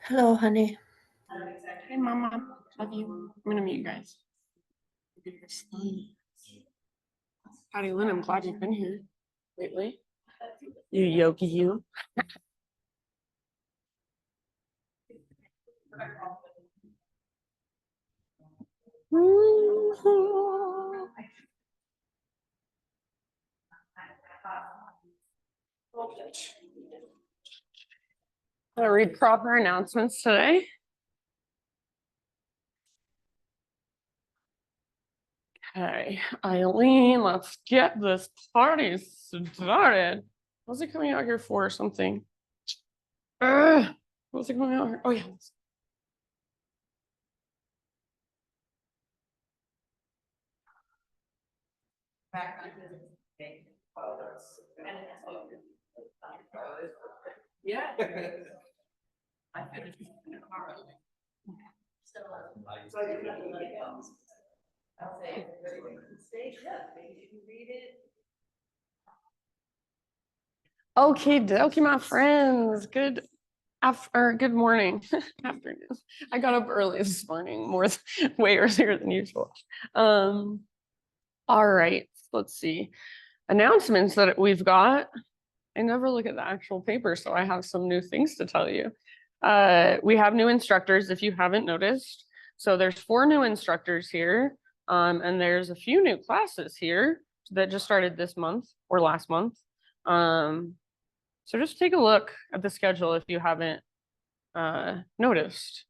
Hello, honey. Hey, Mama. Love you. I'm gonna meet you guys. Howdy, Lynn. I'm glad you've been here lately. You yogi, you. I'm gonna read proper announcements today. Okay, Eileen, let's get this party started. What's it coming out here for or something? What's it coming out here? Oh, yeah. Yeah. Okay, dokie, my friends. Good morning, afternoon. I got up early this morning, way earlier than usual. All right, let's see. Announcements that we've got. I never look at the actual paper, so I have some new things to tell you. We have new instructors, if you haven't noticed. So there's 4 new instructors here, and there's a few new classes here that just started this month or last month. So just take a look at the schedule if you haven't noticed.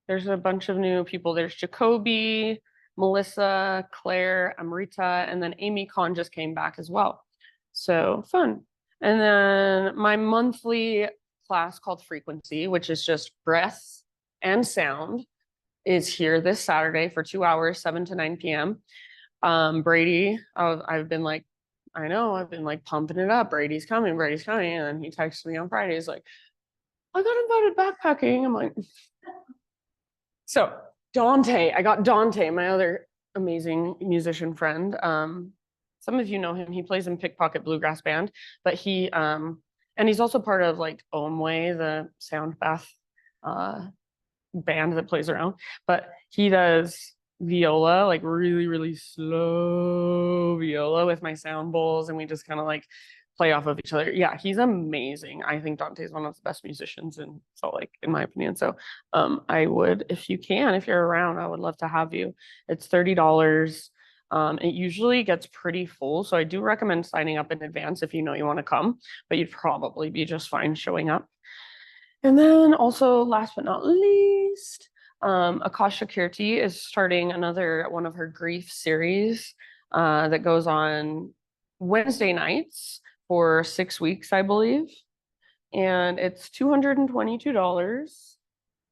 There's a bunch of new people. There's Jacoby, Melissa, Claire, Amrita, and then Amy Khan just came back as well. So fun. And then my monthly class called Frequency, which is just breath and sound, is here this Saturday for 2 hours, 7 to 9 p.m. Brady, I've been like, I've been like pumping it up. Brady's coming. And he texted me on Friday. He's like, I got invited backpacking. I'm like, so I got Dante, my other amazing musician friend. Some of you know him. He plays in Pickpocket Bluegrass Band, but and he's also part of like Omway, the sound bath band that plays around. But he does viola, like really, really slow viola with my sound bowls, and we just kind of like play off of each other. Yeah, he's amazing. I think Dante's one of the best musicians in Salt Lake, in my opinion. So I would, if you're around, I would love to have you. It's $30. It usually gets pretty full, so I do recommend signing up in advance if you know you want to come, but you'd probably be just fine showing up. And then also, last but not least, Akasha Kirti is starting another one of her grief series that goes on Wednesday nights for 6 weeks, I believe. And it's $222. Is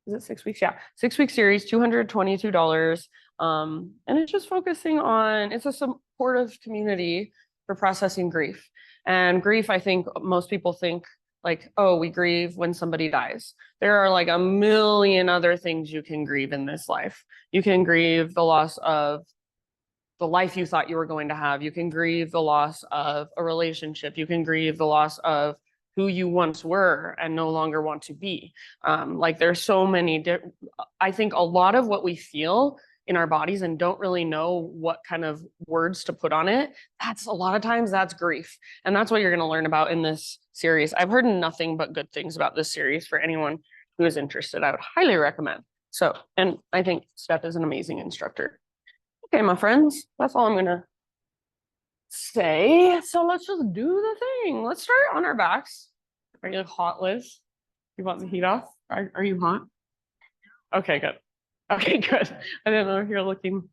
it 6 weeks? Yeah, 6-week series, $222. And it's just focusing on, it's a supportive community for processing grief. And grief, I think most people think like, oh, we grieve when somebody dies. There are like a million other things you can grieve in this life. You can grieve the loss of the life you thought you were going to have. You can grieve the loss of a relationship. You can grieve the loss of who you once were and no longer want to be. Like there's so many, I think a lot of what we feel in our bodies and don't really know what kind of words to put on it, that's a lot of times that's grief. And that's what you're gonna learn about in this series. I've heard nothing but good things about this series for anyone who is interested. I would highly recommend. So, and I think Steph is an amazing instructor. Okay, my friends, that's all I'm gonna say. So let's just do the thing. Let's start on our backs. Are you hot, Liz? You want the heat off? Are you hot? Okay, good. Okay, good. I didn't know if you're looking.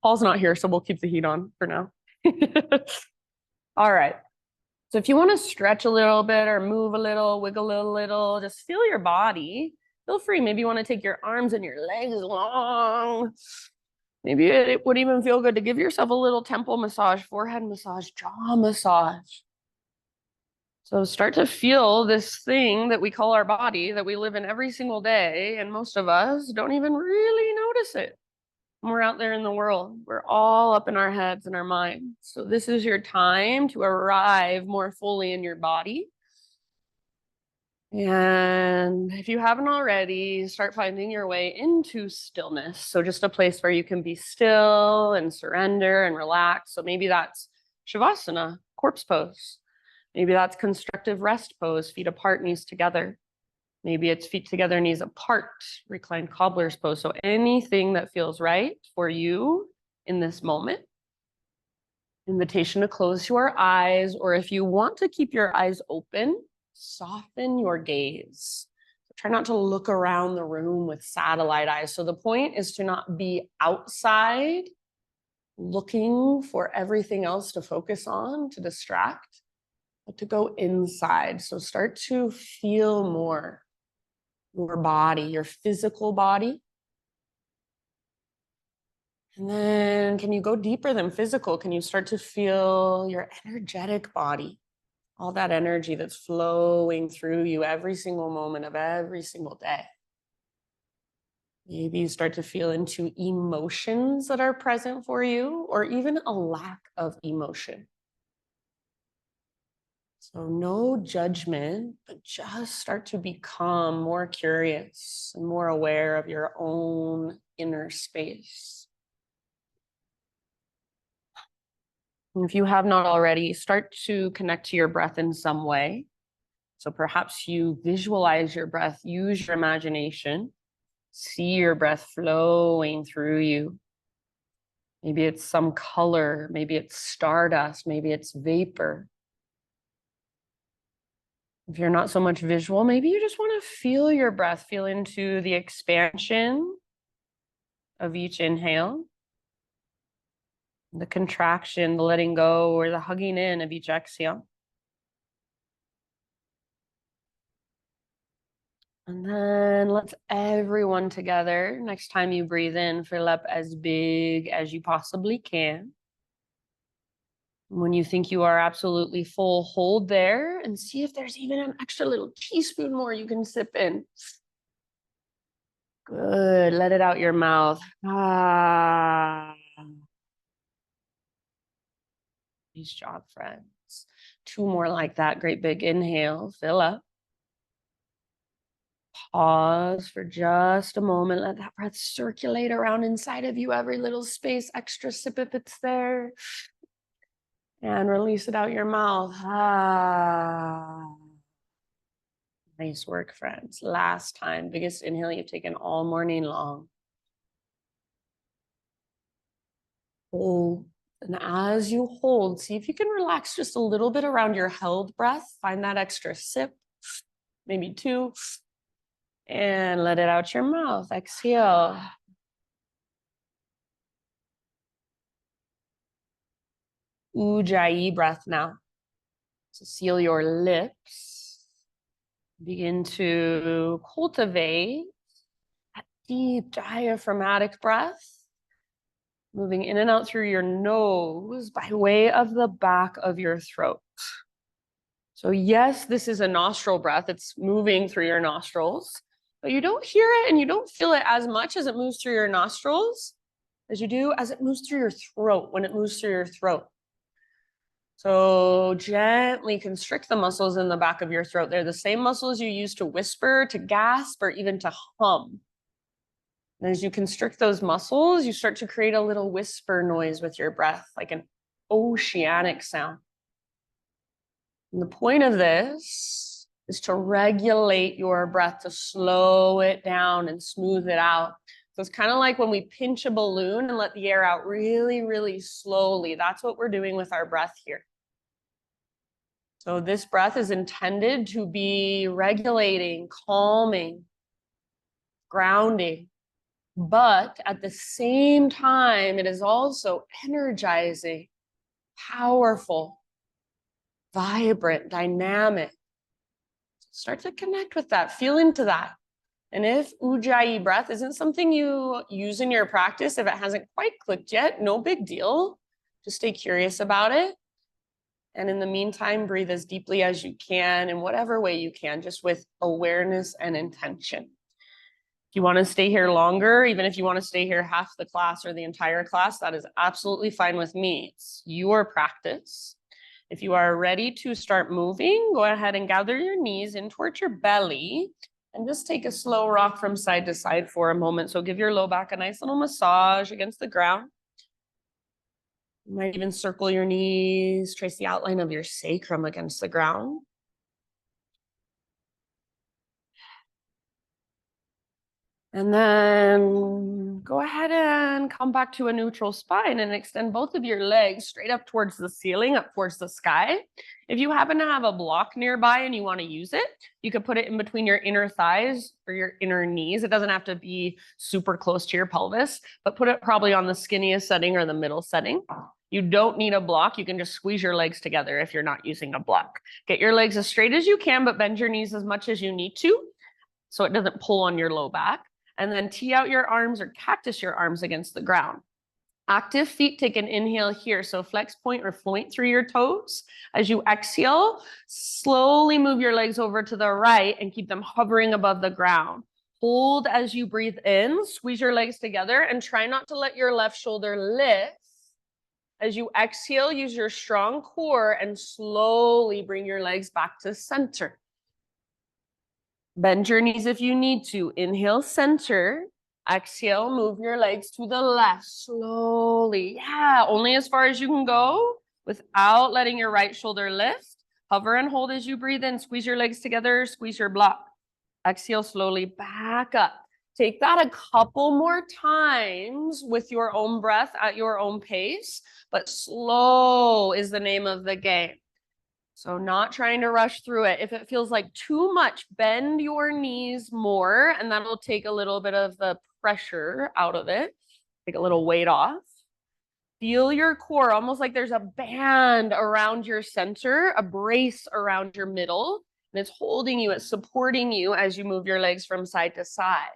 Paul's not here, so we'll keep the heat on for now. All right. So if you want to stretch a little bit or move a little, wiggle a little, just feel your body. Feel free. Maybe you want to take your arms and your legs long. Maybe it would even feel good to give yourself a little temple massage, forehead massage, jaw massage. So start to feel this thing that we call our body that we live in every single day. And most of us don't even really notice it. When we're out there in the world, we're all up in our heads and our minds. So this is your time to arrive more fully in your body. And if you haven't already, start finding your way into stillness. So just a place where you can be still and surrender and relax. So maybe that's Shavasana, corpse pose. Maybe that's constructive rest pose, feet apart, knees together. Maybe it's feet together, knees apart, reclined cobbler's pose. So anything that feels right for you in this moment. Invitation to close your eyes, or if you want to keep your eyes open, soften your gaze. Try not to look around the room with satellite eyes. So the point is to not be outside looking for everything else to focus on, to distract, but to go inside. So start to feel more your body, your physical body. And then can you go deeper than physical? Can you start to feel your energetic body? All that energy that's flowing through you every single moment of every single day. Maybe you start to feel into emotions that are present for you, or even a lack of emotion. So no judgment, but just start to become more curious and more aware of your own inner space. And if you have not already, start to connect to your breath in some way. So perhaps you visualize your breath, use your imagination, see your breath flowing through you. Maybe it's some color, maybe it's stardust, maybe it's vapor. If you're not so much visual, maybe you just want to feel your breath, feel into the expansion of each inhale, the contraction, the letting go, or the hugging in of each exhale. And then let's everyone together, next time you breathe in, fill up as big as you possibly can. When you think you are absolutely full, hold there and see if there's even an extra little teaspoon more you can sip in. Good. Let it out your mouth. Ah. Nice job, friends. 2 more like that. Great big inhale. Fill up. Pause for just a moment. Let that breath circulate around inside of you, every little space, extra sip if it's there. And release it out your mouth. Ah. Nice work, friends. Last time, biggest inhale you've taken all morning long. Hold. And as you hold, see if you can relax just a little bit around your held breath. Find that extra sip, maybe 2. And let it out your mouth. Exhale. Ujjayi breath now. So seal your lips. Begin to cultivate that deep diaphragmatic breath, moving in and out through your nose by way of the back of your throat. So yes, this is a nostril breath. It's moving through your nostrils, but you don't hear it and you don't feel it as much as it moves through your nostrils as you do as it moves through your throat, when it moves through your throat. So gently constrict the muscles in the back of your throat. They're the same muscles you use to whisper, to gasp, or even to hum. And as you constrict those muscles, you start to create a little whisper noise with your breath, like an oceanic sound. And the point of this is to regulate your breath, to slow it down and smooth it out. So it's kind of like when we pinch a balloon and let the air out really, really slowly. That's what we're doing with our breath here. So this breath is intended to be regulating, calming, grounding, but at the same time, it is also energizing, powerful, vibrant, dynamic. Start to connect with that, feel into that. And if Ujjayi breath isn't something you use in your practice, if it hasn't quite clicked yet, no big deal. Just stay curious about it. And in the meantime, breathe as deeply as you can in whatever way you can, just with awareness and intention. If you want to stay here longer, even if you want to stay here half the class or the entire class, that is absolutely fine with me. It's your practice. If you are ready to start moving, go ahead and gather your knees in towards your belly and just take a slow rock from side to side for a moment. So give your low back a nice little massage against the ground. You might even circle your knees, trace the outline of your sacrum against the ground. And then go ahead and come back to a neutral spine and extend both of your legs straight up towards the ceiling, up towards the sky. If you happen to have a block nearby and you want to use it, you could put it in between your inner thighs or your inner knees. It doesn't have to be super close to your pelvis, but put it probably on the skinniest setting or the middle setting. You don't need a block. You can just squeeze your legs together if you're not using a block. Get your legs as straight as you can, but bend your knees as much as you need to so it doesn't pull on your low back. And then tee out your arms or cactus your arms against the ground. Active feet, take an inhale here. So flex point or point through your toes. As you exhale, slowly move your legs over to the right and keep them hovering above the ground. Hold as you breathe in, squeeze your legs together and try not to let your left shoulder lift. As you exhale, use your strong core and slowly bring your legs back to center. Bend your knees if you need to. Inhale, center. Exhale, move your legs to the left slowly. Yeah, only as far as you can go without letting your right shoulder lift. Hover and hold as you breathe in. Squeeze your legs together, squeeze your block. Exhale, slowly back up. Take that a couple more times with your own breath at your own pace, but slow is the name of the game. So not trying to rush through it. If it feels like too much, bend your knees more, and that'll take a little bit of the pressure out of it. Take a little weight off. Feel your core, almost like there's a band around your center, a brace around your middle, and it's holding you, it's supporting you as you move your legs from side to side.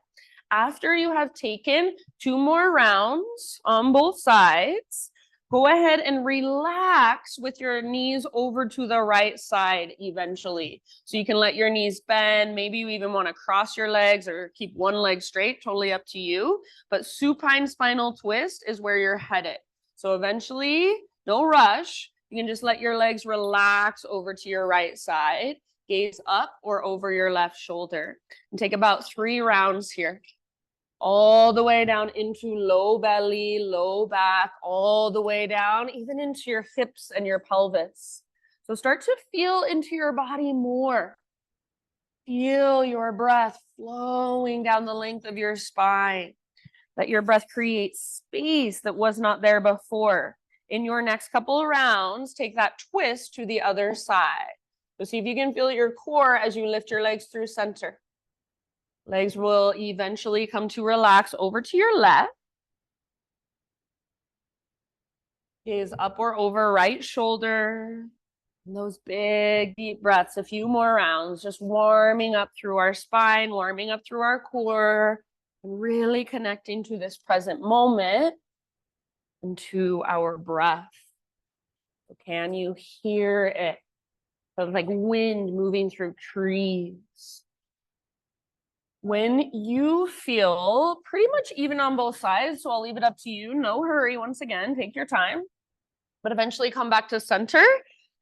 After you have taken 2 more rounds on both sides, go ahead and relax with your knees over to the right side eventually. So you can let your knees bend. Maybe you even want to cross your legs or keep one leg straight, totally up to you. But supine spinal twist is where you're headed. So eventually, no rush. You can just let your legs relax over to your right side, gaze up or over your left shoulder. And take about 3 rounds here. All the way down into low belly, low back, all the way down, even into your hips and your pelvis. So start to feel into your body more. Feel your breath flowing down the length of your spine. Let your breath create space that was not there before. In your next couple of rounds, take that twist to the other side. So see if you can feel your core as you lift your legs through center. Legs will eventually come to relax over to your left. Gaze up or over right shoulder. And those big deep breaths, a few more rounds, just warming up through our spine, warming up through our core, and really connecting to this present moment and to our breath. So can you hear it? It's like wind moving through trees. When you feel pretty much even on both sides, so I'll leave it up to you. No hurry. Once again, take your time, but eventually come back to center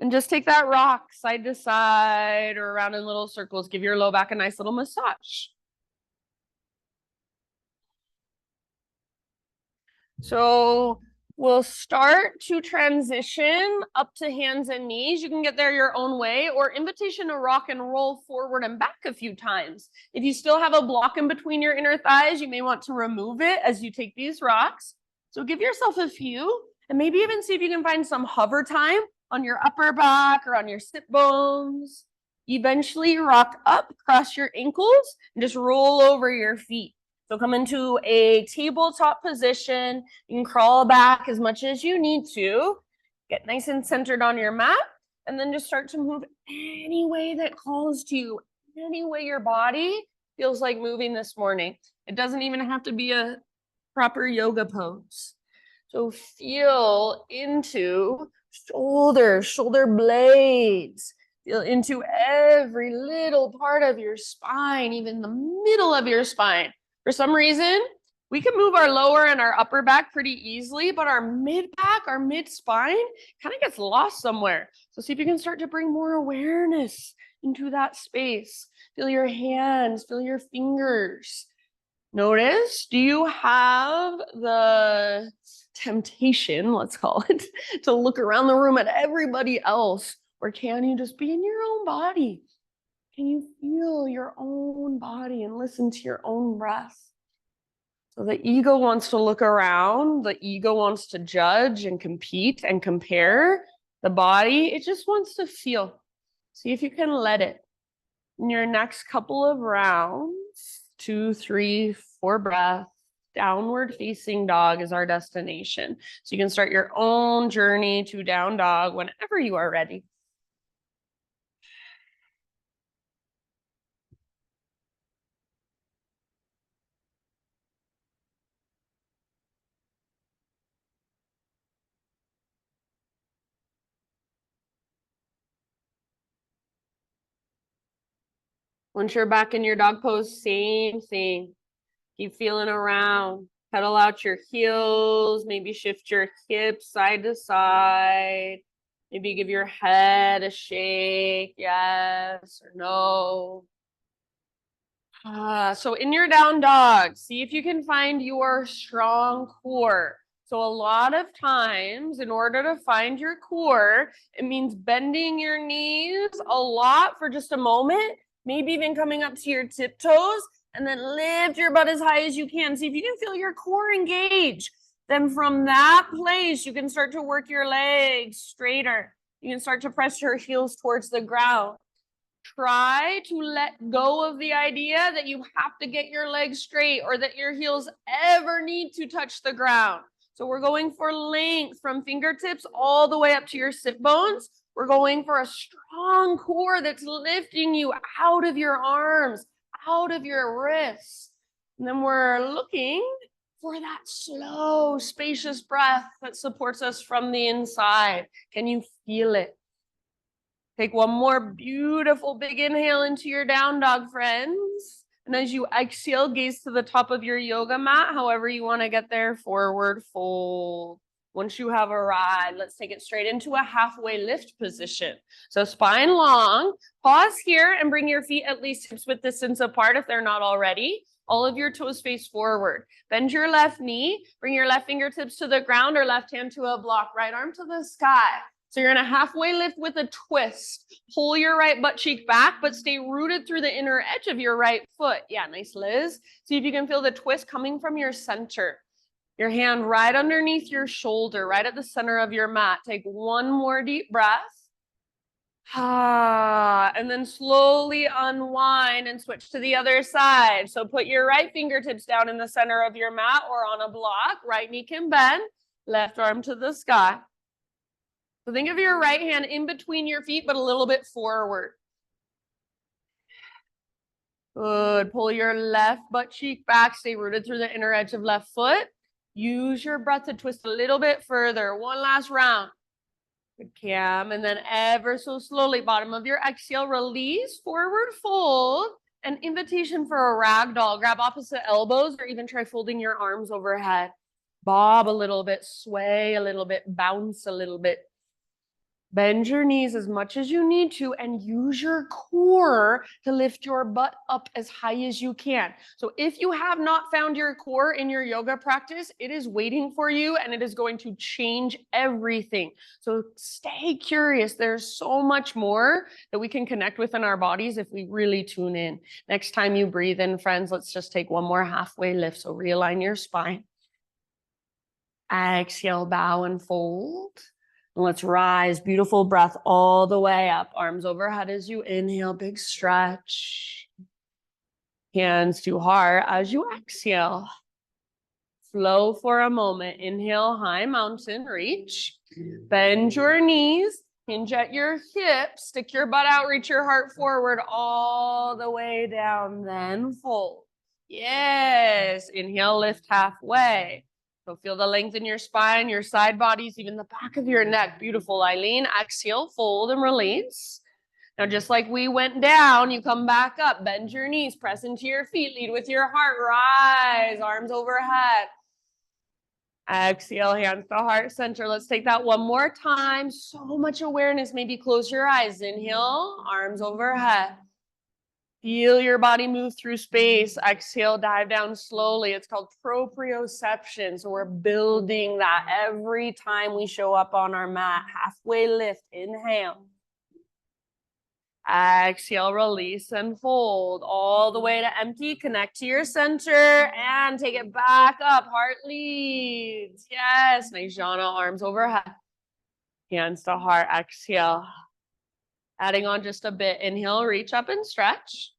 and just take that rock side to side or around in little circles. Give your low back a nice little massage. So we'll start to transition up to hands and knees. You can get there your own way, or invitation to rock and roll forward and back a few times. If you still have a block in between your inner thighs, you may want to remove it as you take these rocks. So give yourself a few, and maybe even see if you can find some hover time on your upper back or on your sit bones. Eventually rock up, cross your ankles, and just roll over your feet. So come into a tabletop position. You can crawl back as much as you need to. Get nice and centered on your mat. And then just start to move any way that calls to you. Any way your body feels like moving this morning. It doesn't even have to be a proper yoga pose. So feel into shoulder blades. Feel into every little part of your spine, even the middle of your spine. For some reason, We can move our lower and our upper back pretty easily, but our mid back, our mid spine kind of gets lost somewhere. So see if you can start to bring more awareness into that space. Feel your hands, feel your fingers. Notice, do you have the temptation, let's call it, to look around the room at everybody else? Or can you just be in your own body? Can you feel your own body and listen to your own breath? So the ego wants to look around, the ego wants to judge and compete and compare. The body, it just wants to feel. See if you can let it. In your next couple of rounds, 2, 3, 4 breaths, downward facing dog is our destination. So you can start your own journey to down dog whenever you are ready. Once you're back in your dog pose, same thing. Keep feeling around. Pedal out your heels. Maybe shift your hips side to side. Maybe give your head a shake, yes or no. So in your down dog, see if you can find your strong core. So a lot of times, in order to find your core, it means bending your knees a lot for just a moment, maybe even coming up to your tiptoes, and then lift your butt as high as you can. See if you can feel your core engage. Then from that place, you can start to work your legs straighter. You can start to press your heels towards the ground. Try to let go of the idea that you have to get your legs straight or that your heels ever need to touch the ground. So we're going for length from fingertips all the way up to your sit bones. We're going for a strong core that's lifting you out of your arms, out of your wrists. And then we're looking for that slow, spacious breath that supports us from the inside. Can you feel it? Take one more beautiful big inhale into your down dog, friends. And as you exhale, gaze to the top of your yoga mat, however you want to get there, forward fold. Once you have arrived, let's take it straight into a halfway lift position. So spine long, pause here and bring your feet at least hips width distance apart if they're not already. All of your toes face forward. Bend your left knee, bring your left fingertips to the ground or left hand to a block, right arm to the sky. So you're in a halfway lift with a twist. Pull your right butt cheek back, but stay rooted through the inner edge of your right foot. Yeah, nice, Liz. See if you can feel the twist coming from your center. Your hand right underneath your shoulder, right at the center of your mat. Take one more deep breath. And then slowly unwind and switch to the other side. So put your right fingertips down in the center of your mat or on a block. Right knee can bend, left arm to the sky. So think of your right hand in between your feet, but a little bit forward. Good. Pull your left butt cheek back. Stay rooted through the inner edge of left foot. Use your breath to twist a little bit further. One last round. Good, Cam. And then ever so slowly, bottom of your exhale, release, forward fold. An invitation for a ragdoll. Grab opposite elbows or even try folding your arms overhead. Bob a little bit, sway a little bit, bounce a little bit. Bend your knees as much as you need to and use your core to lift your butt up as high as you can. So if you have not found your core in your yoga practice, it is waiting for you and it is going to change everything. So stay curious. There's so much more that we can connect with in our bodies if we really tune in. Next time you breathe in, friends, let's just take one more halfway lift. So realign your spine. Exhale, bow and fold. And let's rise, beautiful breath all the way up. Arms overhead as you inhale, big stretch. Hands to heart as you exhale. Flow for a moment. Inhale, high mountain, reach. Bend your knees, hinge at your hips, stick your butt out, reach your heart forward all the way down, then fold. Yes, inhale, lift halfway. So feel the length in your spine, your side bodies, even the back of your neck. Beautiful, Eileen. Exhale, fold and release. Now, just like we went down, you come back up, bend your knees, press into your feet, lead with your heart, rise, arms overhead. Exhale, hands to heart center. Let's take that one more time. So much awareness. Maybe close your eyes. Inhale, arms overhead. Feel your body move through space. Exhale, dive down slowly. It's called proprioception. So we're building that every time we show up on our mat. Halfway lift, inhale. Exhale, release and fold all the way to empty. Connect to your center and take it back up. Heart leads. Yes, nice jhana, arms overhead. Hands to heart, exhale. Adding on just a bit. Inhale, reach up and stretch.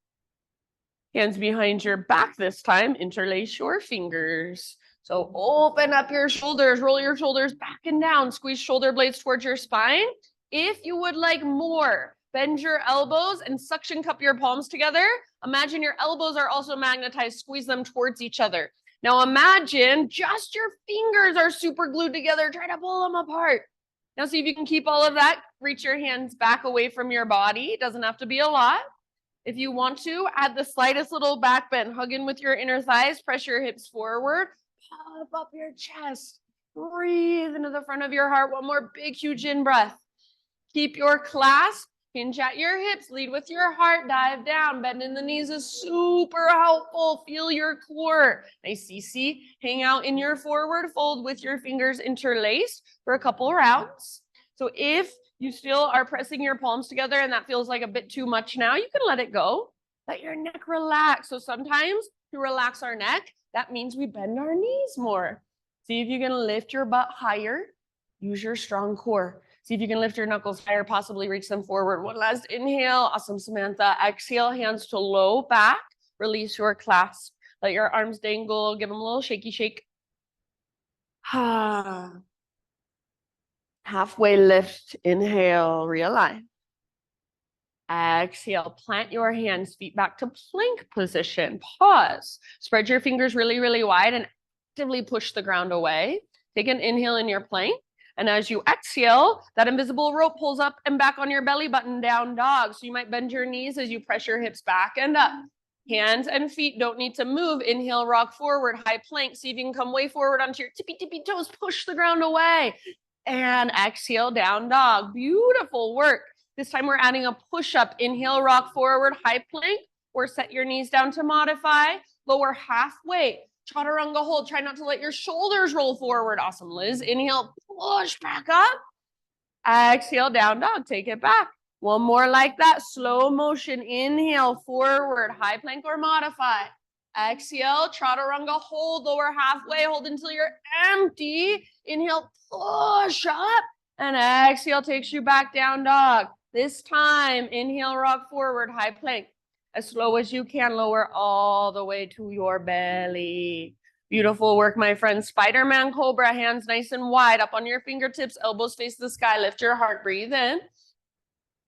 Hands behind your back this time. Interlace your fingers. So open up your shoulders, roll your shoulders back and down. Squeeze shoulder blades towards your spine. If you would like more, bend your elbows and suction cup your palms together. Imagine your elbows are also magnetized. Squeeze them towards each other. Now imagine just your fingers are super glued together. Try to pull them apart. Now see if you can keep all of that. Reach your hands back away from your body. It doesn't have to be a lot. If you want to, add the slightest little back bend. Hug in with your inner thighs. Press your hips forward. Puff up your chest. Breathe into the front of your heart. One more big, huge in breath. Keep your clasp. Hinge at your hips. Lead with your heart. Dive down. Bend in the knees is super helpful. Feel your core. Nice CC. Hang out in your forward fold with your fingers interlaced for a couple rounds. So if you still are pressing your palms together and that feels like a bit too much now, you can let it go. Let your neck relax. So sometimes to relax our neck, that means we bend our knees more. See if you can lift your butt higher. Use your strong core. See if you can lift your knuckles higher, possibly reach them forward. One last inhale. Awesome, Samantha. Exhale, hands to low back. Release your clasp. Let your arms dangle. Give them a little shaky shake. Halfway lift. Inhale, realign. Exhale, plant your hands, feet back to plank position. Pause. Spread your fingers really, really wide and actively push the ground away. Take an inhale in your plank. And as you exhale, that invisible rope pulls up and back on your belly button, down dog. So you might bend your knees as you press your hips back and up. Hands and feet don't need to move. Inhale, rock forward, high plank. See if you can come way forward onto your tippy toes. Push the ground away. And exhale, down dog. Beautiful work. This time we're adding a push-up. Inhale, rock forward, high plank, or set your knees down to modify. Lower halfway. Chaturanga hold. Try not to let your shoulders roll forward. Awesome, Liz. Inhale, push back up. Exhale, down dog. Take it back. One more like that. Slow motion. Inhale, forward, high plank or modify. Exhale, chaturanga hold. Lower halfway. Hold until you're empty. Inhale, push up. And exhale takes you back, down dog. This time, inhale, rock forward, high plank. As slow as you can, lower all the way to your belly. Beautiful work, my friends. Spider-Man Cobra, hands nice and wide, up on your fingertips, elbows face the sky. Lift your heart, breathe in.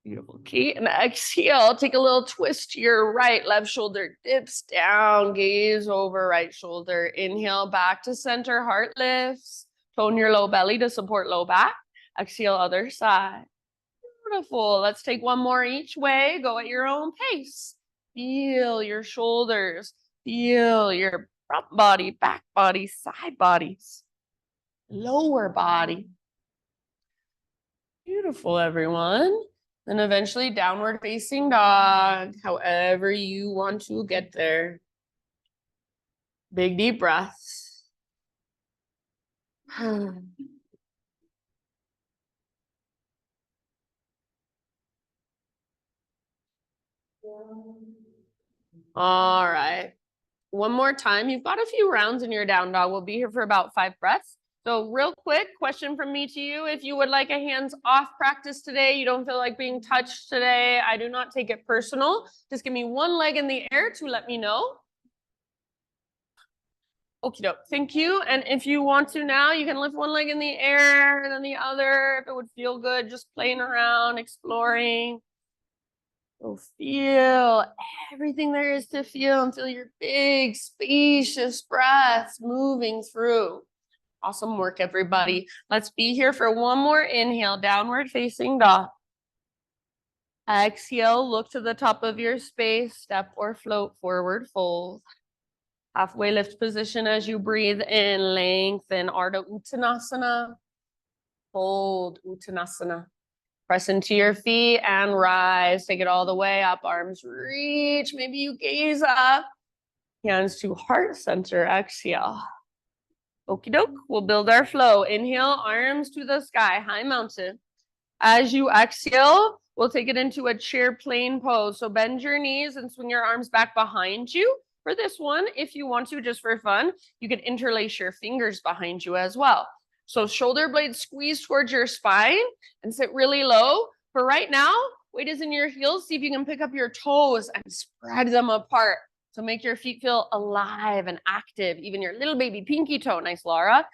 Beautiful, key. And exhale, take a little twist to your right. Left shoulder dips down, gaze over right shoulder. Inhale, back to center, heart lifts. Tone your low belly to support low back. Exhale, other side. Beautiful. Let's take one more each way. Go at your own pace. Feel your shoulders. Feel your front body, back body, side bodies, lower body. Beautiful, everyone. Then eventually downward facing dog, however you want to get there. Big deep breaths. All right. One more time. You've got a few rounds in your down dog. We'll be here for about 5 breaths. So real quick, question from me to you. If you would like a hands-off practice today, you don't feel like being touched today, I do not take it personal. Just give me one leg in the air to let me know. Okie doke. Thank you. And if you want to now, you can lift one leg in the air and then the other if it would feel good, just playing around, exploring. So feel everything there is to feel and feel your big, spacious breaths moving through. Awesome work, everybody. Let's be here for one more inhale, downward facing dog. Exhale, look to the top of your space, step or float forward fold. Halfway lift position as you breathe in, lengthen Ardha Uttanasana. Hold Uttanasana. Press into your feet and rise. Take it all the way up, arms reach. Maybe you gaze up. Hands to heart center, exhale. Okie doke, we'll build our flow. Inhale, arms to the sky, high mountain. As you exhale, we'll take it into a chair plane pose. So bend your knees and swing your arms back behind you. For this one, if you want to, just for fun, you can interlace your fingers behind you as well. So shoulder blades squeeze towards your spine and sit really low. For right now, weight is in your heels. See if you can pick up your toes and spread them apart. So make your feet feel alive and active, even your little baby pinky toe. Nice, Laura.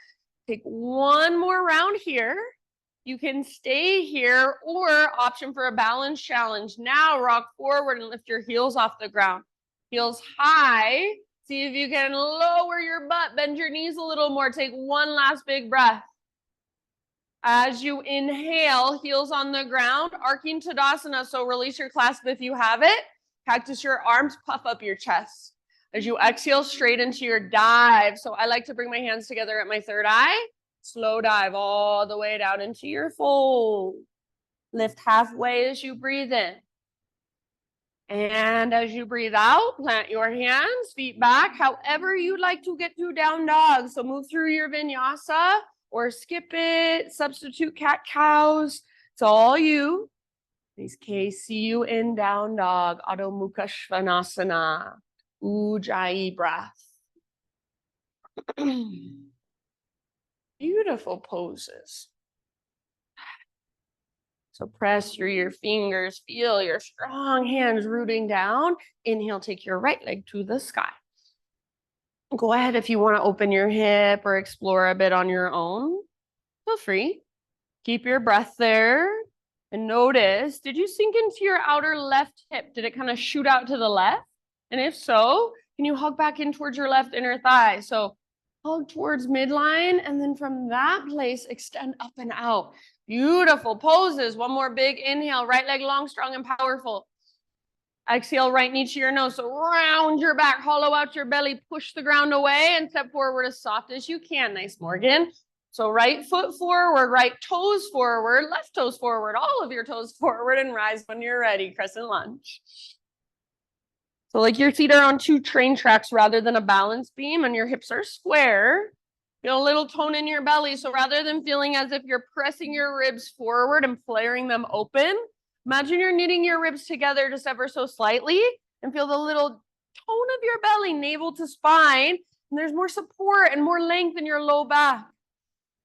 Take one more round here. You can stay here or option for a balance challenge. Now rock forward and lift your heels off the ground. Heels high. See if you can lower your butt, bend your knees a little more. Take one last big breath. As you inhale, heels on the ground, arcing Tadasana. So release your clasp if you have it. Cactus your arms, puff up your chest. As you exhale, straight into your dive. So I like to bring my hands together at my third eye. Slow dive all the way down into your fold. Lift halfway as you breathe in. And as you breathe out, plant your hands, feet back, however you'd like to get to down dog. So move through your vinyasa or skip it, substitute cat-cows. It's all you. Please, Kay, see you in down dog, Adho Mukha Svanasana, Ujjayi breath. Beautiful poses. So press through your fingers, feel your strong hands rooting down. Inhale, take your right leg to the sky. Go ahead if you want to open your hip or explore a bit on your own. Feel free. Keep your breath there. And notice, did you sink into your outer left hip? Did it kind of shoot out to the left? And if so, can you hug back in towards your left inner thigh? So hug towards midline, and then from that place, extend up and out. Beautiful poses. One more big inhale, right leg long, strong, and powerful. Exhale, right knee to your nose. So round your back, hollow out your belly, push the ground away, and step forward as soft as you can. Nice, Morgan. So right foot forward, right toes forward, left toes forward, all of your toes forward, and rise when you're ready. Crescent lunge. So like your feet are on two train tracks rather than a balance beam, and your hips are square. Feel a little tone in your belly. So rather than feeling as if you're pressing your ribs forward and flaring them open, imagine you're knitting your ribs together just ever so slightly and feel the little tone of your belly, navel to spine. And there's more support and more length in your low back.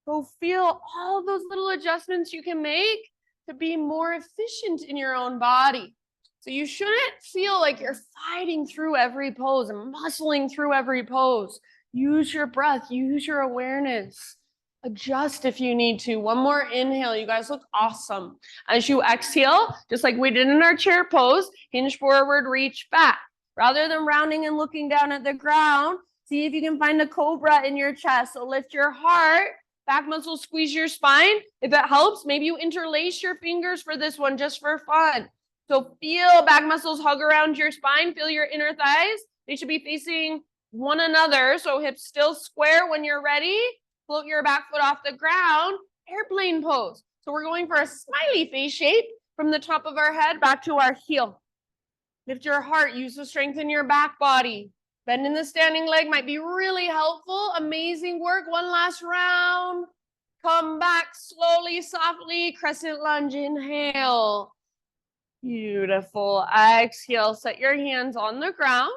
So feel all those little adjustments you can make to be more efficient in your own body. So you shouldn't feel like you're fighting through every pose and muscling through every pose. Use your breath, use your awareness. Adjust if you need to. One more inhale. You guys look awesome. As you exhale, just like we did in our chair pose, hinge forward, reach back. Rather than rounding and looking down at the ground, see if you can find a cobra in your chest. So lift your heart, back muscles, squeeze your spine. If it helps, maybe you interlace your fingers for this one just for fun. So feel back muscles hug around your spine. Feel your inner thighs. They should be facing one another. So hips still square when you're ready. Float your back foot off the ground. Airplane pose. So we're going for a smiley face shape from the top of our head back to our heel. Lift your heart. Use the strength in your back body. Bend in the standing leg might be really helpful. Amazing work. One last round. Come back slowly, softly. Crescent lunge. Inhale. Beautiful. Exhale. Set your hands on the ground.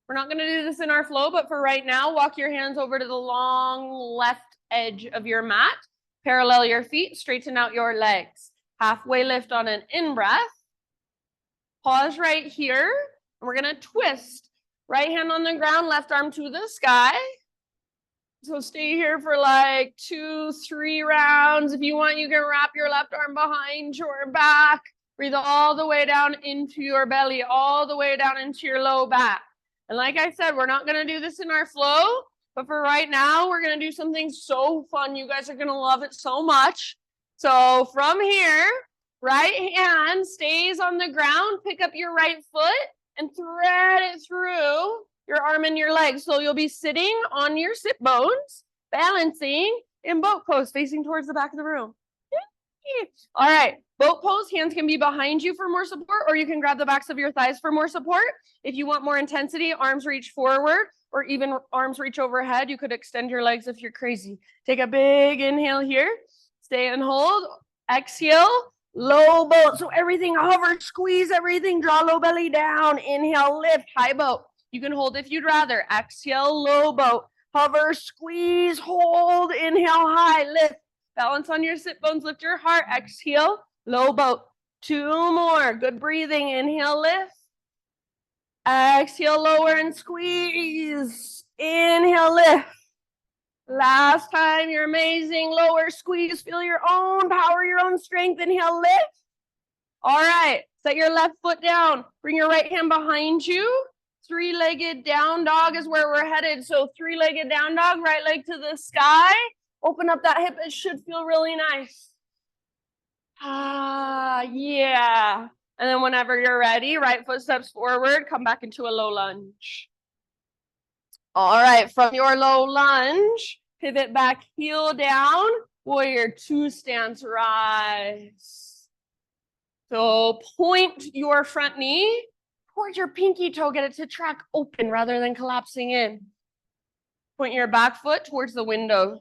We're not going to do this in our flow, but for right now, walk your hands over to the long left edge of your mat. Parallel your feet. Straighten out your legs. Halfway lift on an in-breath. Pause right here. And we're going to twist. Right hand on the ground, left arm to the sky. So stay here for like 2-3 rounds. If you want, you can wrap your left arm behind your back. Breathe all the way down into your belly, all the way down into your low back. And like I said, we're not going to do this in our flow, but for right now, we're going to do something so fun. You guys are going to love it so much. So from here, Right hand stays on the ground. Pick up your right foot and thread it through your arm and your leg. So you'll be sitting on your sit bones, balancing in boat pose, facing towards the back of the room. All right, boat pose, hands can be behind you for more support, or you can grab the backs of your thighs for more support. If you want more intensity, arms reach forward, or even arms reach overhead. You could extend your legs if you're crazy. Take a big inhale here. Stay and hold. Exhale, low boat. So everything hover, squeeze everything, draw low belly down. Inhale, lift, high boat. You can hold if you'd rather. Exhale, low boat. Hover, squeeze, hold, inhale, high, lift. Balance on your sit bones, lift your heart. Exhale, low boat. 2 more. Good breathing. Inhale, lift. Exhale, lower and squeeze. Inhale, lift. Last time, you're amazing. Lower, squeeze. Feel your own power, your own strength. Inhale, lift. All right. Set your left foot down. Bring your right hand behind you. 3-legged down dog is where we're headed. So 3-legged down dog, right leg to the sky. Open up that hip. It should feel really nice. Yeah. And then whenever you're ready, right foot steps forward, come back into a low lunge. All right, from your low lunge, pivot back, heel down, warrior 2 stance, rise. So point your front knee towards your pinky toe, get it to track open rather than collapsing in. Point your back foot towards the windows.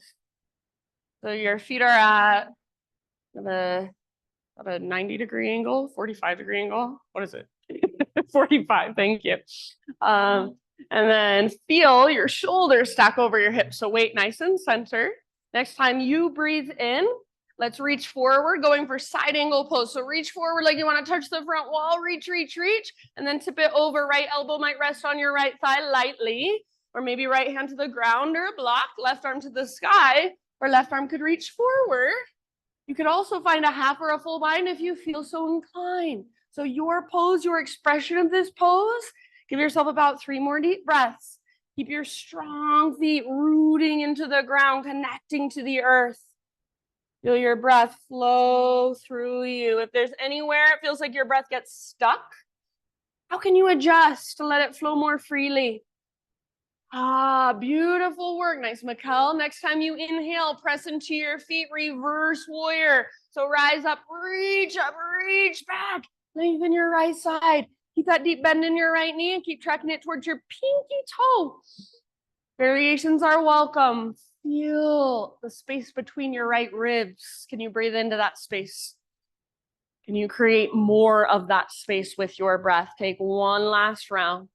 So your feet are at a 90-degree angle, 45-degree angle. What is it? 45, thank you. And then feel your shoulders stack over your hips. So weight nice and center. Next time you breathe in, let's reach forward, going for side angle pose. So reach forward like you want to touch the front wall, reach, and then tip it over. Right elbow might rest on your right thigh lightly, or maybe right hand to the ground or a block, left arm to the sky, or left arm could reach forward. You could also find a half or a full bind if you feel so inclined. So your pose, your expression of this pose, give yourself about 3 more deep breaths. Keep your strong feet rooting into the ground, connecting to the earth. Feel your breath flow through you. If there's anywhere it feels like your breath gets stuck, how can you adjust to let it flow more freely? Beautiful work. Nice, Mikkel. Next time you inhale, press into your feet, reverse warrior. So rise up, reach back. Lengthen your right side. Keep that deep bend in your right knee and keep tracking it towards your pinky toe. Variations are welcome. Feel the space between your right ribs. Can you breathe into that space? Can you create more of that space with your breath? Take one last round.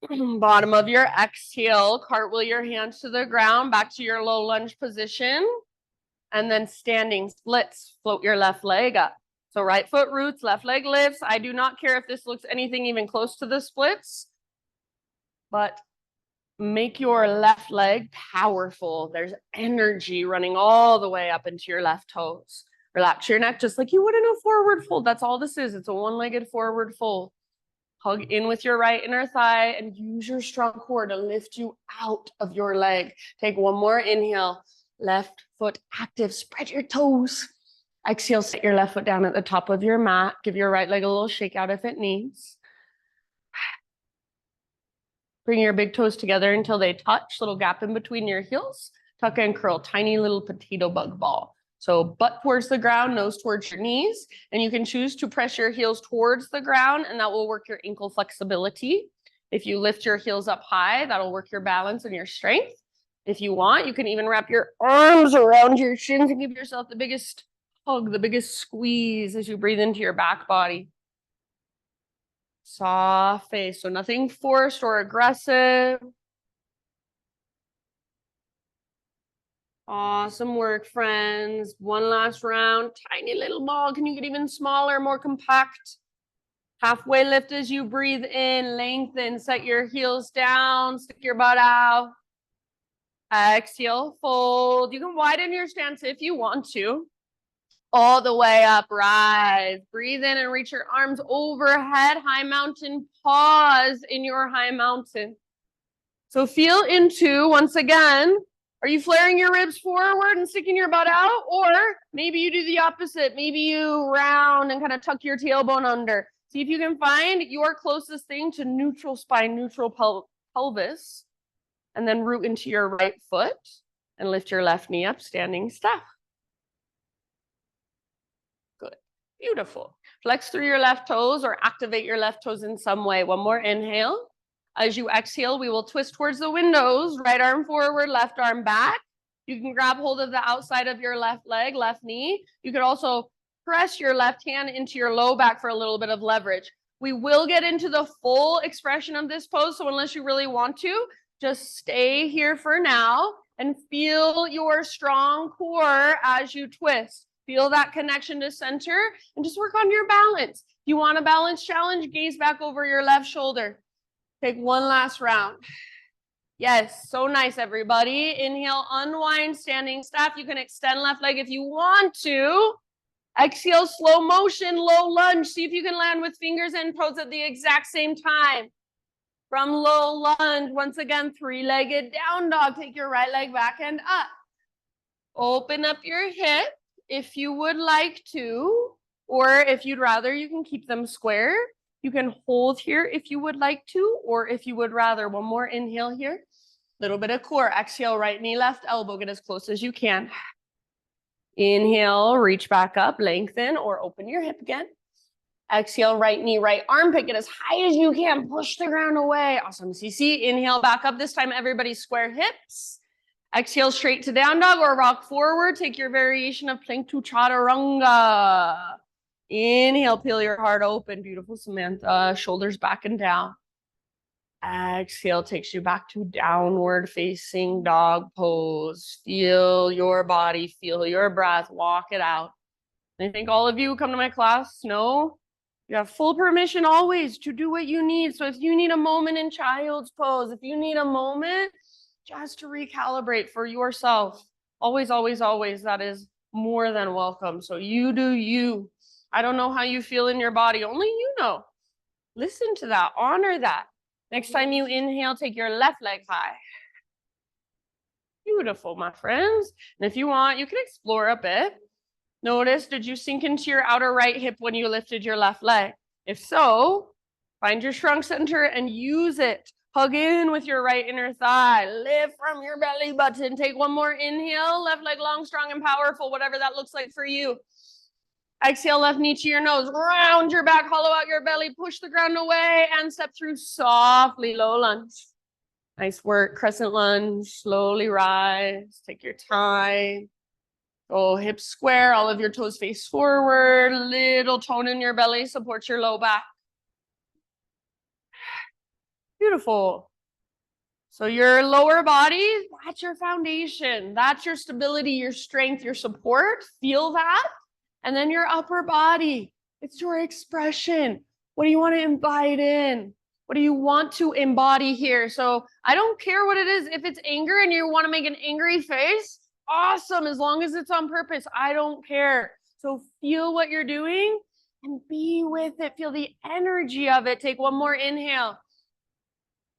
Bottom of your exhale, cartwheel your hands to the ground, back to your low lunge position. And then standing splits, float your left leg up. So right foot roots, left leg lifts. I do not care if this looks anything even close to the splits, but make your left leg powerful. There's energy running all the way up into your left toes. Relax your neck just like you would in a forward fold. That's all this is. It's a one-legged forward fold. Hug in with your right inner thigh and use your strong core to lift you out of your leg. Take one more inhale. Left foot active. Spread your toes. Exhale, set your left foot down at the top of your mat. Give your right leg a little shake out if it needs. Bring your big toes together until they touch. Little gap in between your heels. Tuck and curl. Tiny little potato bug ball. So butt towards the ground, nose towards your knees, and you can choose to press your heels towards the ground, and that will work your ankle flexibility. If you lift your heels up high, that'll work your balance and your strength. If you want, you can even wrap your arms around your shins and give yourself the biggest hug, the biggest squeeze as you breathe into your back body. Soft face, so nothing forced or aggressive. Awesome work, friends. One last round. Tiny little ball. Can you get even smaller, more compact? Halfway lift as you breathe in. Lengthen. Set your heels down. Stick your butt out. Exhale, fold. You can widen your stance if you want to. All the way up, rise. Breathe in and reach your arms overhead. High mountain. Pause in your high mountain. So feel into, once again, Are you flaring your ribs forward and sticking your butt out? Or maybe you do the opposite. Maybe you round and kind of tuck your tailbone under. See if you can find your closest thing to neutral spine, neutral pelvis, and then root into your right foot and lift your left knee up, standing staff. Good. Beautiful. Flex through your left toes or activate your left toes in some way. One more inhale. As you exhale, we will twist towards the windows, right arm forward, left arm back. You can grab hold of the outside of your left leg, left knee. You could also press your left hand into your low back for a little bit of leverage. We will get into the full expression of this pose, so unless you really want to, just stay here for now and feel your strong core as you twist. Feel that connection to center and just work on your balance. If you want a balance challenge, gaze back over your left shoulder. Take one last round. Yes, so nice, everybody. Inhale, unwind, standing staff. You can extend left leg if you want to. Exhale, slow motion, low lunge. See if you can land with fingers and toes at the exact same time. From low lunge, once again, three-legged down dog. Take your right leg back and up. Open up your hip if you would like to, or if you'd rather, you can keep them square. You can hold here if you would like to, or if you would rather. One more inhale here. Little bit of core. Exhale, right knee, left elbow. Get as close as you can. Inhale, reach back up, lengthen, or open your hip again. Exhale, right knee, right armpit. Get as high as you can. Push the ground away. Awesome, CC. Inhale, back up. This time, everybody square hips. Exhale, straight to down dog or rock forward. Take your variation of plank to chaturanga. Inhale, peel your heart open. Beautiful, Samantha. Shoulders back and down. Exhale takes you back to downward facing dog pose. Feel your body, feel your breath, walk it out. And I think all of you who come to my class know you have full permission always to do what you need. So if you need a moment in child's pose, if you need a moment just to recalibrate for yourself, always, always, always, that is more than welcome. So you do you. I don't know how you feel in your body. Only you know. Listen to that. Honor that. Next time you inhale, take your left leg high. Beautiful, my friends. And if you want, you can explore a bit. Notice, did you sink into your outer right hip when you lifted your left leg? If so, find your shrunk center and use it. Hug in with your right inner thigh. Lift from your belly button. Take one more inhale. Left leg long, strong, and powerful, whatever that looks like for you. Exhale, left knee to your nose. Round your back, hollow out your belly. Push the ground away and step through softly, low lunge. Nice work. Crescent lunge. Slowly rise. Take your time. Go hips square. All of your toes face forward. Little tone in your belly. Support your low back. Beautiful. So your lower body, that's your foundation. That's your stability, your strength, your support. Feel that. And then your upper body, it's your expression. What do you want to invite in? What do you want to embody here? So I don't care what it is. If it's anger and you want to make an angry face, awesome. As long as it's on purpose, I don't care. So feel what you're doing and be with it. Feel the energy of it. Take one more inhale.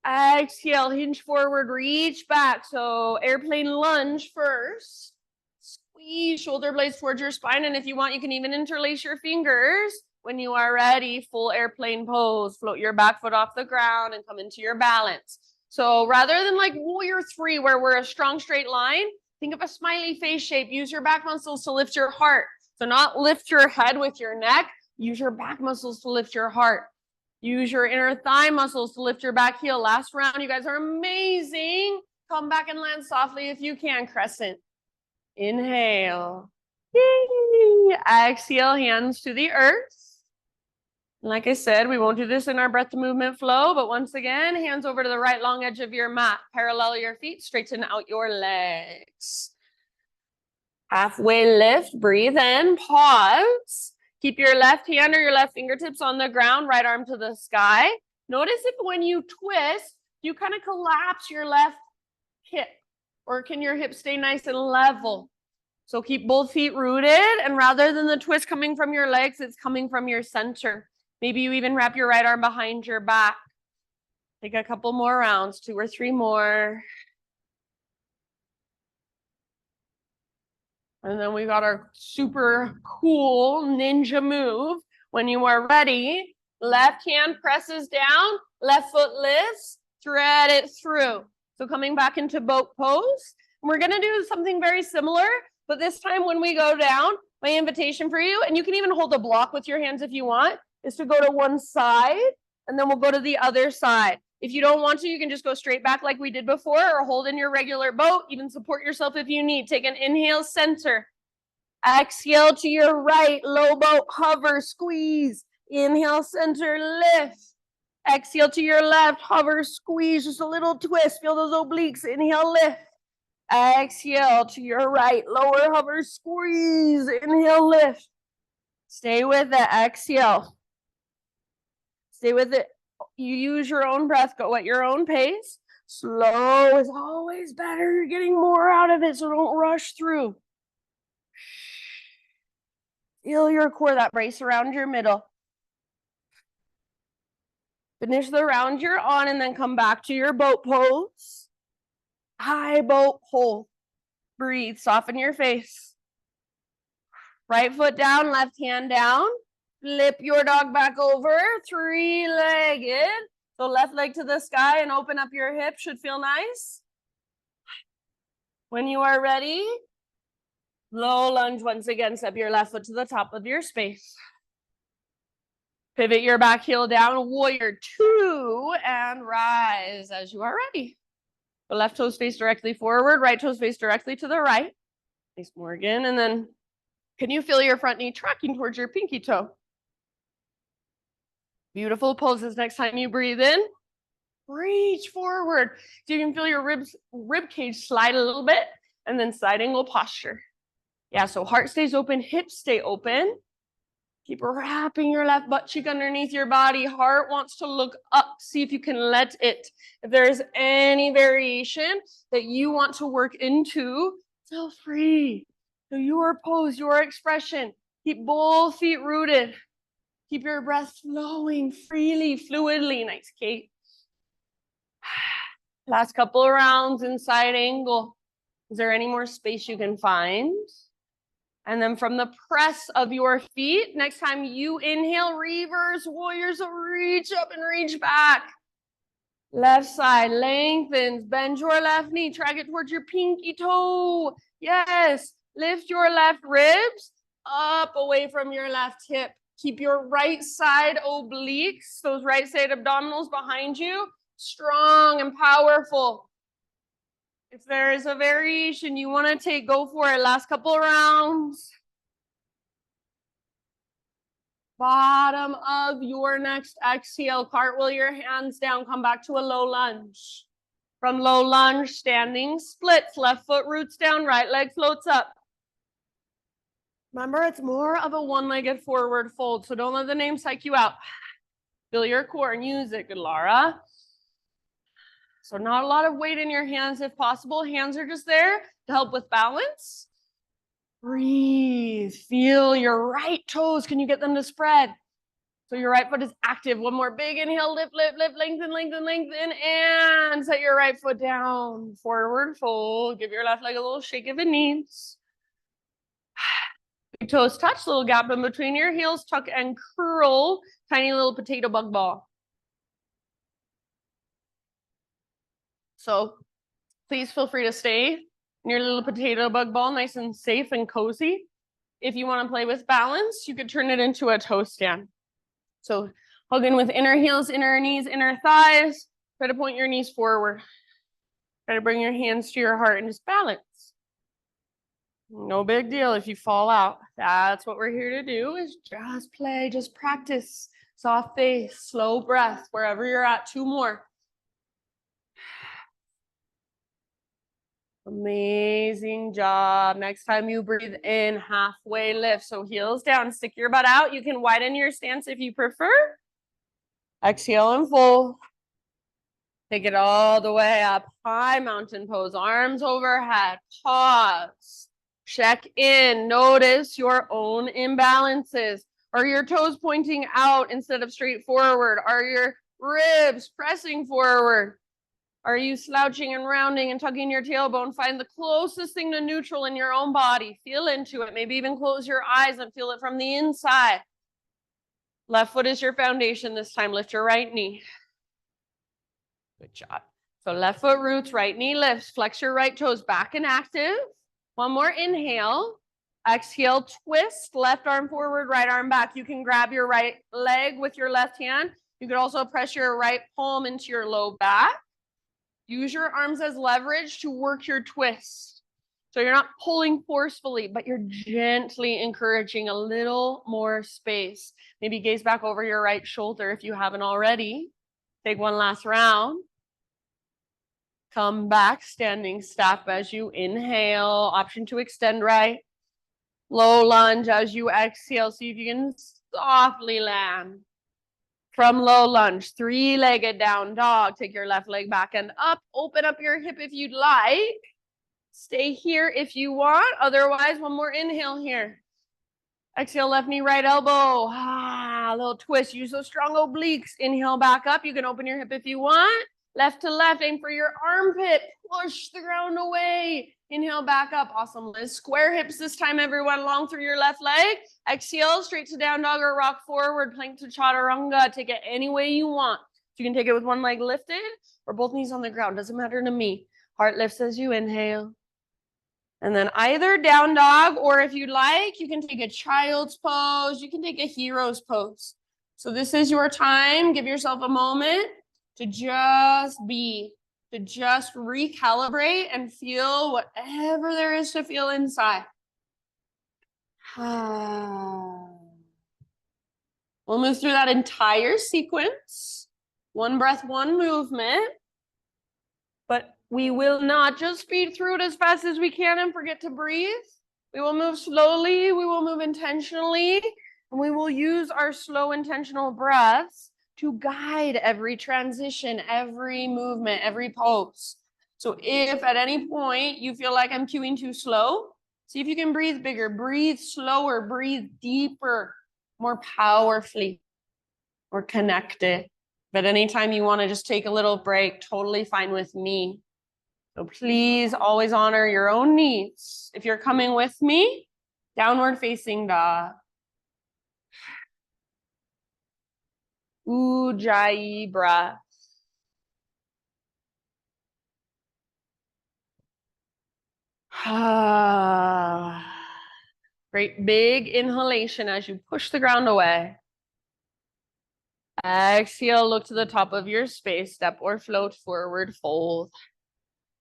Exhale, hinge forward, reach back. So airplane lunge first. Squeeze shoulder blades towards your spine. And if you want, you can even interlace your fingers. When you are ready, full airplane pose. Float your back foot off the ground and come into your balance. So rather than like warrior 3, where we're a strong straight line, think of a smiley face shape. Use your back muscles to lift your heart. So not lift your head with your neck. Use your back muscles to lift your heart. Use your inner thigh muscles to lift your back heel. Last round, you guys are amazing. Come back and land softly if you can. Crescent. Inhale. Yay. Exhale, hands to the earth. Like I said, we won't do this in our breath to movement flow, but once again, hands over to the right long edge of your mat. Parallel your feet, straighten out your legs. Halfway lift, breathe in, pause. Keep your left hand or your left fingertips on the ground, right arm to the sky. Notice if when you twist, you kind of collapse your left hip, or can your hip stay nice and level? So keep both feet rooted, and rather than the twist coming from your legs, it's coming from your center. Maybe you even wrap your right arm behind your back. Take a couple more rounds, 2 or 3 more. And then we got our super cool ninja move. When you are ready, left hand presses down, left foot lifts, thread it through. So coming back into boat pose, we're gonna do something very similar, but this time when we go down, my invitation for you, and you can even hold a block with your hands if you want, is to go to one side, and then we'll go to the other side. If you don't want to, you can just go straight back like we did before, or hold in your regular boat, even support yourself if you need. Take an inhale, center. Exhale to your right, low boat, hover, squeeze. Inhale, center, lift. Exhale to your left, hover, squeeze, just a little twist. Feel those obliques. Inhale, lift. Exhale to your right, lower, hover, squeeze. Inhale, lift. Stay with it. Exhale. Stay with it. You use your own breath. Go at your own pace. Slow is always better. You're getting more out of it, so don't rush through. Feel your core, that brace around your middle. Finish the round you're on and then come back to your boat pose. High boat hold. Breathe, soften your face. Right foot down, left hand down. Flip your dog back over, three-legged. So left leg to the sky and open up your hip, should feel nice. When you are ready, low lunge once again, step your left foot to the top of your space. Pivot your back heel down, warrior two, and rise as you are ready. The left toes face directly forward, right toes face directly to the right. Nice, Morgan. And then can you feel your front knee tracking towards your pinky toe? Beautiful poses. Next time you breathe in, reach forward. So you can feel your rib cage slide a little bit, and then side angle posture. Yeah, so heart stays open, hips stay open. Keep wrapping your left butt cheek underneath your body. Heart wants to look up. See if you can let it. If there is any variation that you want to work into, feel free. So your pose, your expression. Keep both feet rooted. Keep your breath flowing freely, fluidly. Nice, Kate. Last couple of rounds in side angle. Is there any more space you can find? And then from the press of your feet, next time you inhale, reverse warriors, reach up and reach back. Left side lengthens, bend your left knee, track it towards your pinky toe. Yes, lift your left ribs up away from your left hip. Keep your right side obliques, those right side abdominals behind you, strong and powerful. If there is a variation you want to take, go for it. Last couple of rounds. Bottom of your next exhale, cartwheel your hands down, come back to a low lunge. From low lunge, standing splits, left foot roots down, right leg floats up. Remember, it's more of a one-legged forward fold, so don't let the name psych you out. Feel your core and use it, good Laura. So not a lot of weight in your hands if possible. Hands are just there to help with balance. Breathe. Feel your right toes. Can you get them to spread? So your right foot is active. One more big inhale. Lift, lift, lift. Lengthen, lengthen, lengthen. And set your right foot down. Forward fold. Give your left leg a little shake if it needs. Big toes touch. Little gap in between your heels. Tuck and curl. Tiny little potato bug ball. So please feel free to stay in your little potato bug ball, nice and safe and cozy. If you want to play with balance, you could turn it into a toe stand. So hug in with inner heels, inner knees, inner thighs. Try to point your knees forward. Try to bring your hands to your heart and just balance. No big deal if you fall out. That's what we're here to do, is just play, just practice. Soft face, slow breath, wherever you're at. Two more. Amazing job. Next time you breathe in, halfway lift. So heels down, stick your butt out. You can widen your stance if you prefer. Exhale and fold. Take it all the way up. High mountain pose, arms overhead. Pause. Check in. Notice your own imbalances. Are your toes pointing out instead of straight forward? Are your ribs pressing forward? Are you slouching and rounding and tucking your tailbone? Find the closest thing to neutral in your own body. Feel into it. Maybe even close your eyes and feel it from the inside. Left foot is your foundation this time. Lift your right knee. Good job. So left foot roots, right knee lifts. Flex your right toes back and active. One more inhale. Exhale, twist. Left arm forward, right arm back. You can grab your right leg with your left hand. You could also press your right palm into your low back. Use your arms as leverage to work your twist. So you're not pulling forcefully, but you're gently encouraging a little more space. Maybe gaze back over your right shoulder if you haven't already. Take one last round. Come back, standing step as you inhale. Option to extend right. Low lunge as you exhale. See if you can softly land. From low lunge, three-legged down dog. Take your left leg back and up. Open up your hip if you'd like. Stay here if you want. Otherwise, one more inhale here. Exhale, left knee, right elbow. A little twist. Use those strong obliques. Inhale, back up. You can open your hip if you want. Left to left. Aim for your armpit. Push the ground away. Inhale, back up. Awesome, Liz. Square hips this time, everyone. Long through your left leg. Exhale, straight to down dog or rock forward. Plank to chaturanga. Take it any way you want. You can take it with one leg lifted or both knees on the ground. Doesn't matter to me. Heart lifts as you inhale. And then either down dog, or if you'd like, you can take a child's pose. You can take a hero's pose. So this is your time. Give yourself a moment to just be, to just recalibrate and feel whatever there is to feel inside. We'll move through that entire sequence. One breath, one movement. But we will not just speed through it as fast as we can and forget to breathe. We will move slowly, we will move intentionally, and we will use our slow, intentional breaths to guide every transition, every movement, every pose. So if at any point you feel like I'm cueing too slow, see if you can breathe bigger, breathe slower, breathe deeper, more powerfully, more connected. But anytime you want to just take a little break, totally fine with me. So please always honor your own needs. If you're coming with me, downward facing dog. Ujjayi breath. Great big inhalation as you push the ground away. Exhale, look to the top of your space, step or float forward, fold.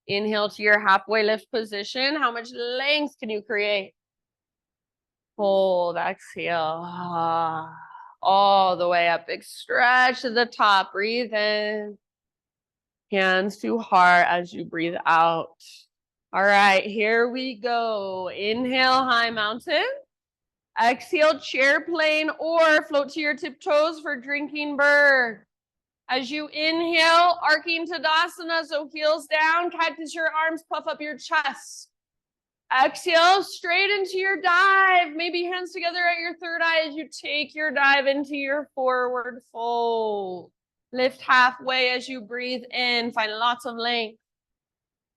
Inhale to your halfway lift position. How much length can you create? Hold, exhale. All the way up. Big stretch to the top. Breathe in. Hands to heart as you breathe out. All right, here we go. Inhale, high mountain. Exhale, chair plane or float to your tiptoes for drinking bird. As you inhale, arcing Tadasana, so heels down, cactus your arms, puff up your chest. Exhale, straight into your dive. Maybe hands together at your third eye as you take your dive into your forward fold. Lift halfway as you breathe in. Find lots of length.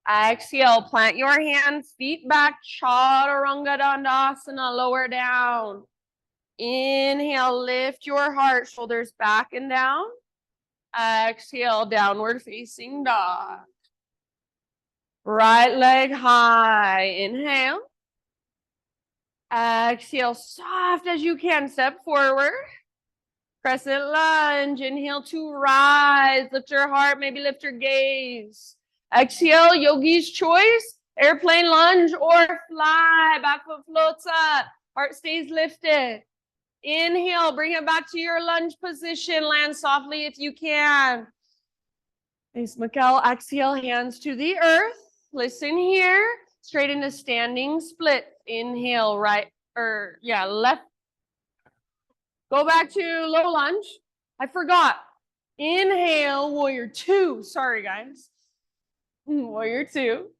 Exhale, plant your hands, feet back, Chaturanga Dandasana, lower down. Inhale, lift your heart, shoulders back and down. Exhale, downward facing dog. Right leg high, inhale. Exhale, soft as you can, step forward. Crescent lunge, inhale to rise, lift your heart, maybe lift your gaze. Exhale, yogi's choice, airplane lunge or fly, back foot floats up, heart stays lifted. Inhale, bring it back to your lunge position, land softly if you can. Thanks, Mikkel. Exhale, hands to the earth. Listen here, straight into standing split. Inhale, left. Go back to low lunge. I forgot. Inhale, warrior two. Sorry, guys. Warrior two.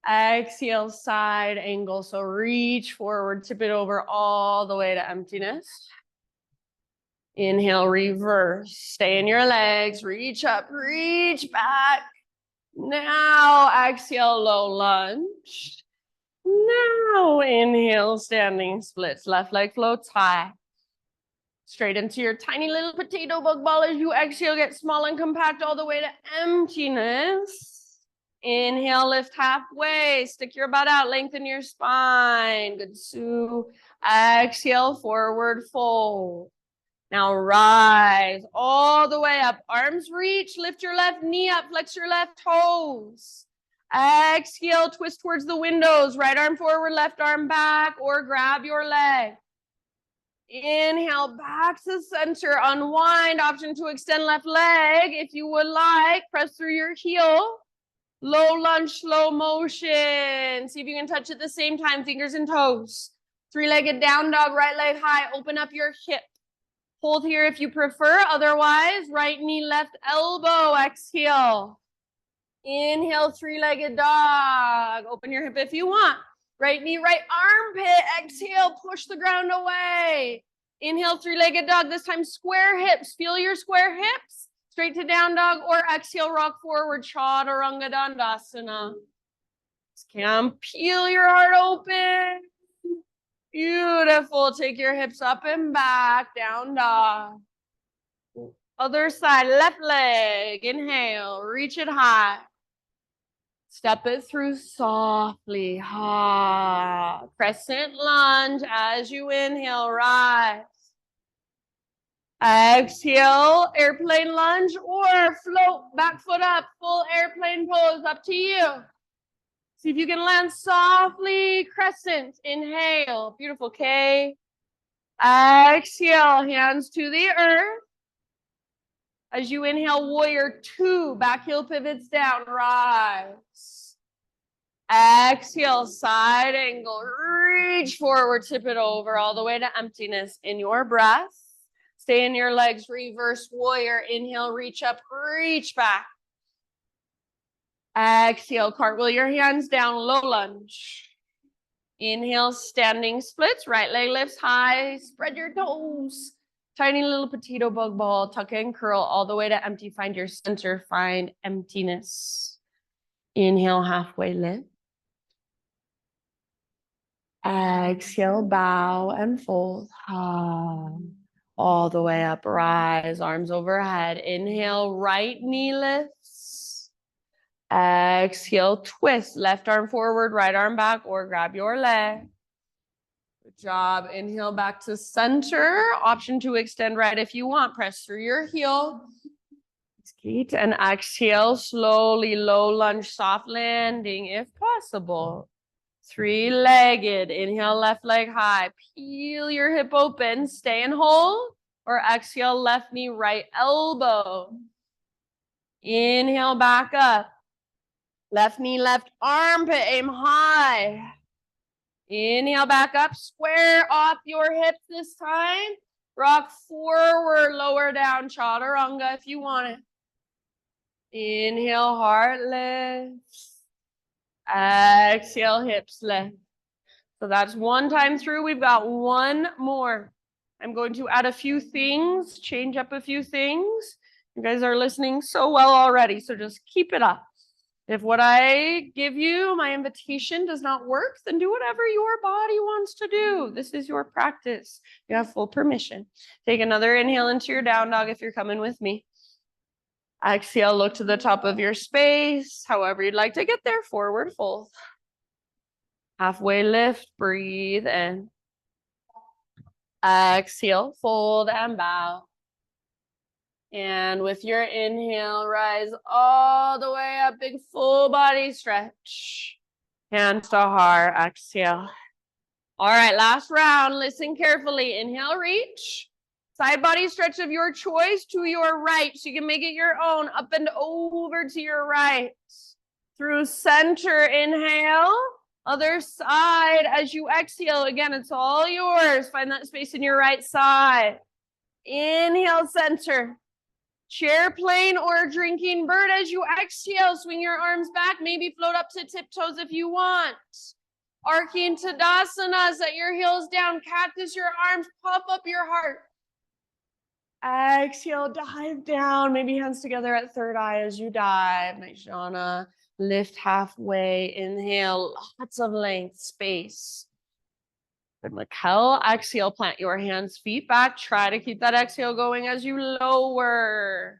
Exhale, side angle. So reach forward, tip it over all the way to emptiness. Inhale, reverse. Stay in your legs. Reach up, reach back. Now exhale, low lunge. Now inhale, standing splits. Left leg floats high. Straight into your tiny little potato bug ball as you exhale, get small and compact all the way to emptiness. Inhale, lift halfway, stick your butt out, lengthen your spine. Good, Sue. Exhale, forward fold. Now rise all the way up. Arms reach, lift your left knee up, flex your left toes. Exhale, twist towards the windows. Right arm forward, left arm back, or grab your leg. Inhale, back to center, unwind. Option to extend left leg if you would like. Press through your heel. Low lunge, slow motion. See if you can touch at the same time, fingers and toes. Three-legged down dog, right leg high. Open up your hip. Hold here if you prefer. Otherwise, right knee, left elbow. Exhale. Inhale, three-legged dog. Open your hip if you want. Right knee, right armpit. Exhale, push the ground away. Inhale, three-legged dog. This time, square hips. Feel your square hips. Straight to down dog, or exhale, rock forward. Chaturanga Dandasana. Can peel your heart open. Beautiful. Take your hips up and back. Down dog. Other side, left leg. Inhale, reach it high. Step it through softly. Ha. Crescent lunge as you inhale, rise. Exhale, airplane lunge or float, back foot up, full airplane pose, up to you. See if you can land softly, crescent, inhale, beautiful K. Exhale, hands to the earth. As you inhale, warrior two, back heel pivots down, rise. Exhale, side angle, reach forward, tip it over all the way to emptiness in your breath. Stay in your legs, reverse warrior. Inhale, reach up, reach back. Exhale, cartwheel your hands down, low lunge. Inhale, standing splits, right leg lifts high, spread your toes. Tiny little potato bug ball, tuck and curl all the way to empty. Find your center, find emptiness. Inhale, halfway lift. Exhale, bow and fold. All the way up, rise, arms overhead. Inhale, right knee lifts. Exhale, twist, left arm forward, right arm back, or grab your leg. Good job. Inhale, back to center. Option to extend right if you want. Press through your heel. And exhale, slowly, low lunge, soft landing if possible. Three-legged. Inhale, left leg high. Peel your hip open. Stay and hold. Or exhale, left knee, right elbow. Inhale, back up. Left knee, left armpit. Aim high. Inhale, back up. Square off your hips this time. Rock forward, lower down. Chaturanga if you want it. Inhale, heart lifts. Exhale, hips lift. So that's one time through. We've got one more. I'm going to add a few things, change up a few things. You guys are listening so well already, so just keep it up. If what I give you, my invitation, does not work, then do whatever your body wants to do. This is your practice. You have full permission. Take another inhale into your down dog if you're coming with me. Exhale, look to the top of your space, however you'd like to get there, forward fold. Halfway lift, breathe in. Exhale, fold and bow. And with your inhale, rise all the way up, big full body stretch. Hands to heart, exhale. All right, last round, listen carefully. Inhale, reach. Side body stretch of your choice to your right, so you can make it your own. Up and over to your right. Through center, inhale. Other side as you exhale. Again, it's all yours. Find that space in your right side. Inhale, center. Chair plane or drinking bird as you exhale. Swing your arms back. Maybe float up to tiptoes if you want. Arcing Tadasana, set your heels down. Cactus your arms. Puff up your heart. Exhale, dive down. Maybe hands together at third eye as you dive. Nice, Jana. Lift halfway. Inhale, lots of length, space. Good, Mikkel. Exhale, plant your hands, feet back. Try to keep that exhale going as you lower.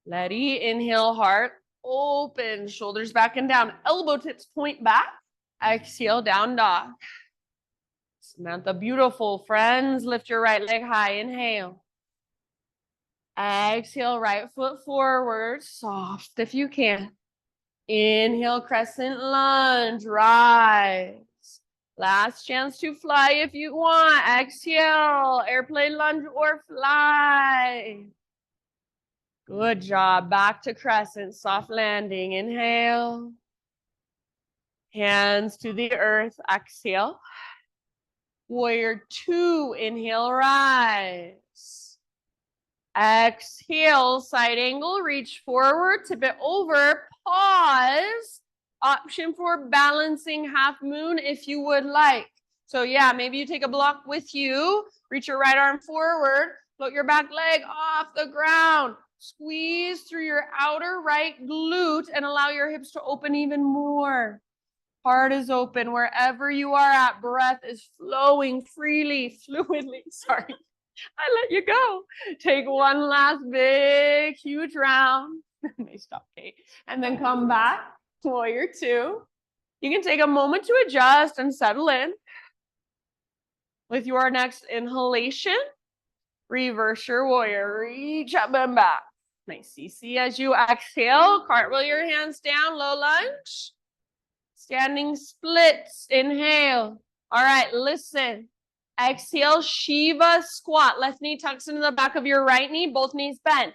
Letty, inhale, heart open. Shoulders back and down. Elbow tips point back. Exhale, down dog. Samantha, beautiful. Friends, lift your right leg high. Inhale. Exhale, right foot forward. Soft if you can. Inhale, crescent lunge. Rise. Last chance to fly if you want. Exhale, airplane lunge or fly. Good job. Back to crescent, soft landing. Inhale. Hands to the earth. Exhale. Warrior two. Inhale, rise. Exhale, side angle. Reach forward, tip it over. Pause. Option for balancing half moon if you would like. So yeah, maybe you take a block with you. Reach your right arm forward. Float your back leg off the ground. Squeeze through your outer right glute and allow your hips to open even more. Heart is open wherever you are at. Breath is flowing freely, fluidly. Sorry, I let you go. Take one last big, huge round. Nice stop, Kate. And then come back to warrior two. You can take a moment to adjust and settle in. With your next inhalation, reverse your warrior. Reach up and back. Nice, CC. As you exhale, cartwheel your hands down, low lunge. Standing splits, inhale. All right, listen. Exhale, Shiva squat. Left knee tucks into the back of your right knee, both knees bent.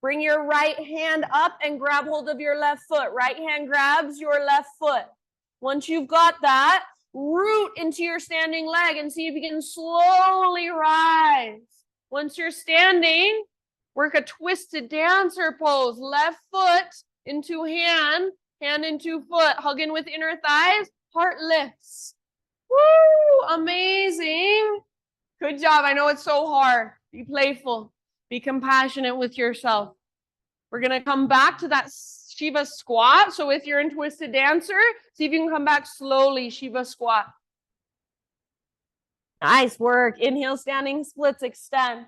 Bring your right hand up and grab hold of your left foot. Right hand grabs your left foot. Once you've got that, root into your standing leg and see if you can slowly rise. Once you're standing, work a twisted dancer pose. Left foot into hand, hand into foot. Hug in with inner thighs, heart lifts. Woo, amazing. Good job. I know it's so hard. Be playful. Be compassionate with yourself. We're going to come back to that Shiva squat. So if you're in twisted dancer, see if you can come back slowly, Shiva squat. Nice work. Inhale, standing splits, extend.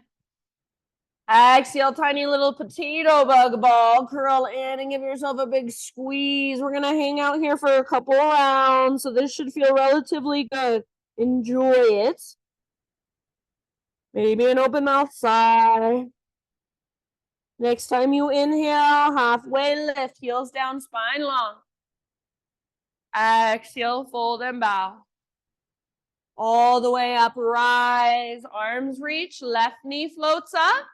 Exhale, tiny little potato bug ball. Curl in and give yourself a big squeeze. We're going to hang out here for a couple rounds. So this should feel relatively good. Enjoy it. Maybe an open mouth sigh. Next time you inhale, halfway lift, heels down, spine long. Exhale, fold and bow. All the way up, rise, arms reach, left knee floats up.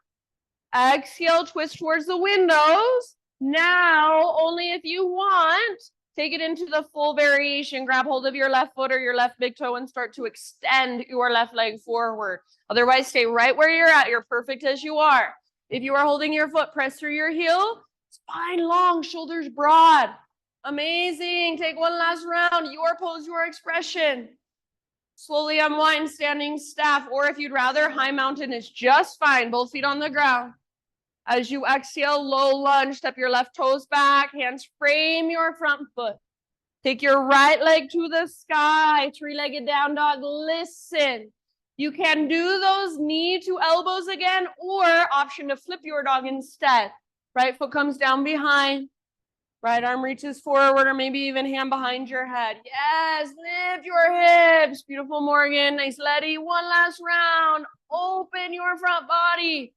Exhale, twist towards the windows. Now, only if you want, take it into the full variation. Grab hold of your left foot or your left big toe and start to extend your left leg forward. Otherwise, stay right where you're at. You're perfect as you are. If you are holding your foot, press through your heel. Spine long, shoulders broad. Amazing. Take one last round. Your pose, your expression. Slowly unwind, standing staff, or if you'd rather, high mountain is just fine. Both feet on the ground. As you exhale, low lunge, step your left toes back, hands frame your front foot. Take your right leg to the sky, three-legged down dog. Listen. You can do those knee to elbows again, or option to flip your dog instead. Right foot comes down behind. Right arm reaches forward, or maybe even hand behind your head. Yes, lift your hips. Beautiful, Morgan. Nice, Letty. One last round. Open your front body.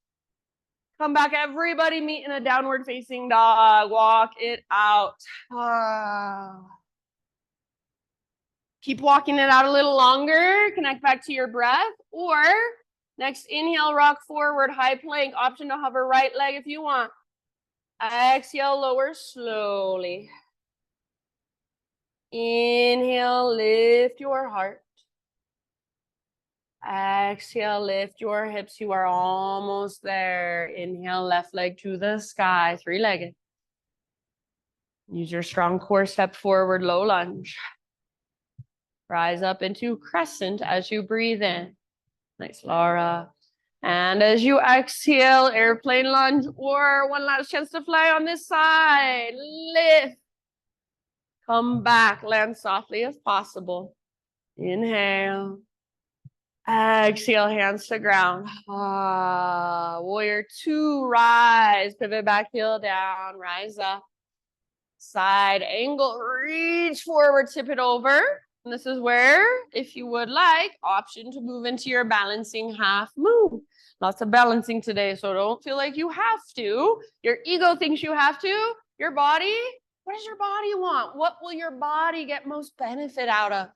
Come back, everybody. Meet in a downward facing dog. Walk it out. Keep walking it out a little longer. Connect back to your breath. Or next inhale, rock forward, high plank. Option to hover right leg if you want. Exhale, lower slowly. Inhale, lift your heart. Exhale, lift your hips. You are almost there. Inhale, left leg to the sky, three-legged. Use your strong core, step forward, low lunge. Rise up into crescent as you breathe in. Nice, Laura. And as you exhale, airplane lunge, or one last chance to fly on this side. Lift. Come back, land softly if possible. Inhale. Exhale, hands to ground. Warrior two, rise. Pivot back, heel down, rise up. Side angle, reach forward, tip it over. And this is where, if you would like, option to move into your balancing half move. Lots of balancing today, so don't feel like you have to. Your ego thinks you have to. Your body, what does your body want? What will your body get most benefit out of?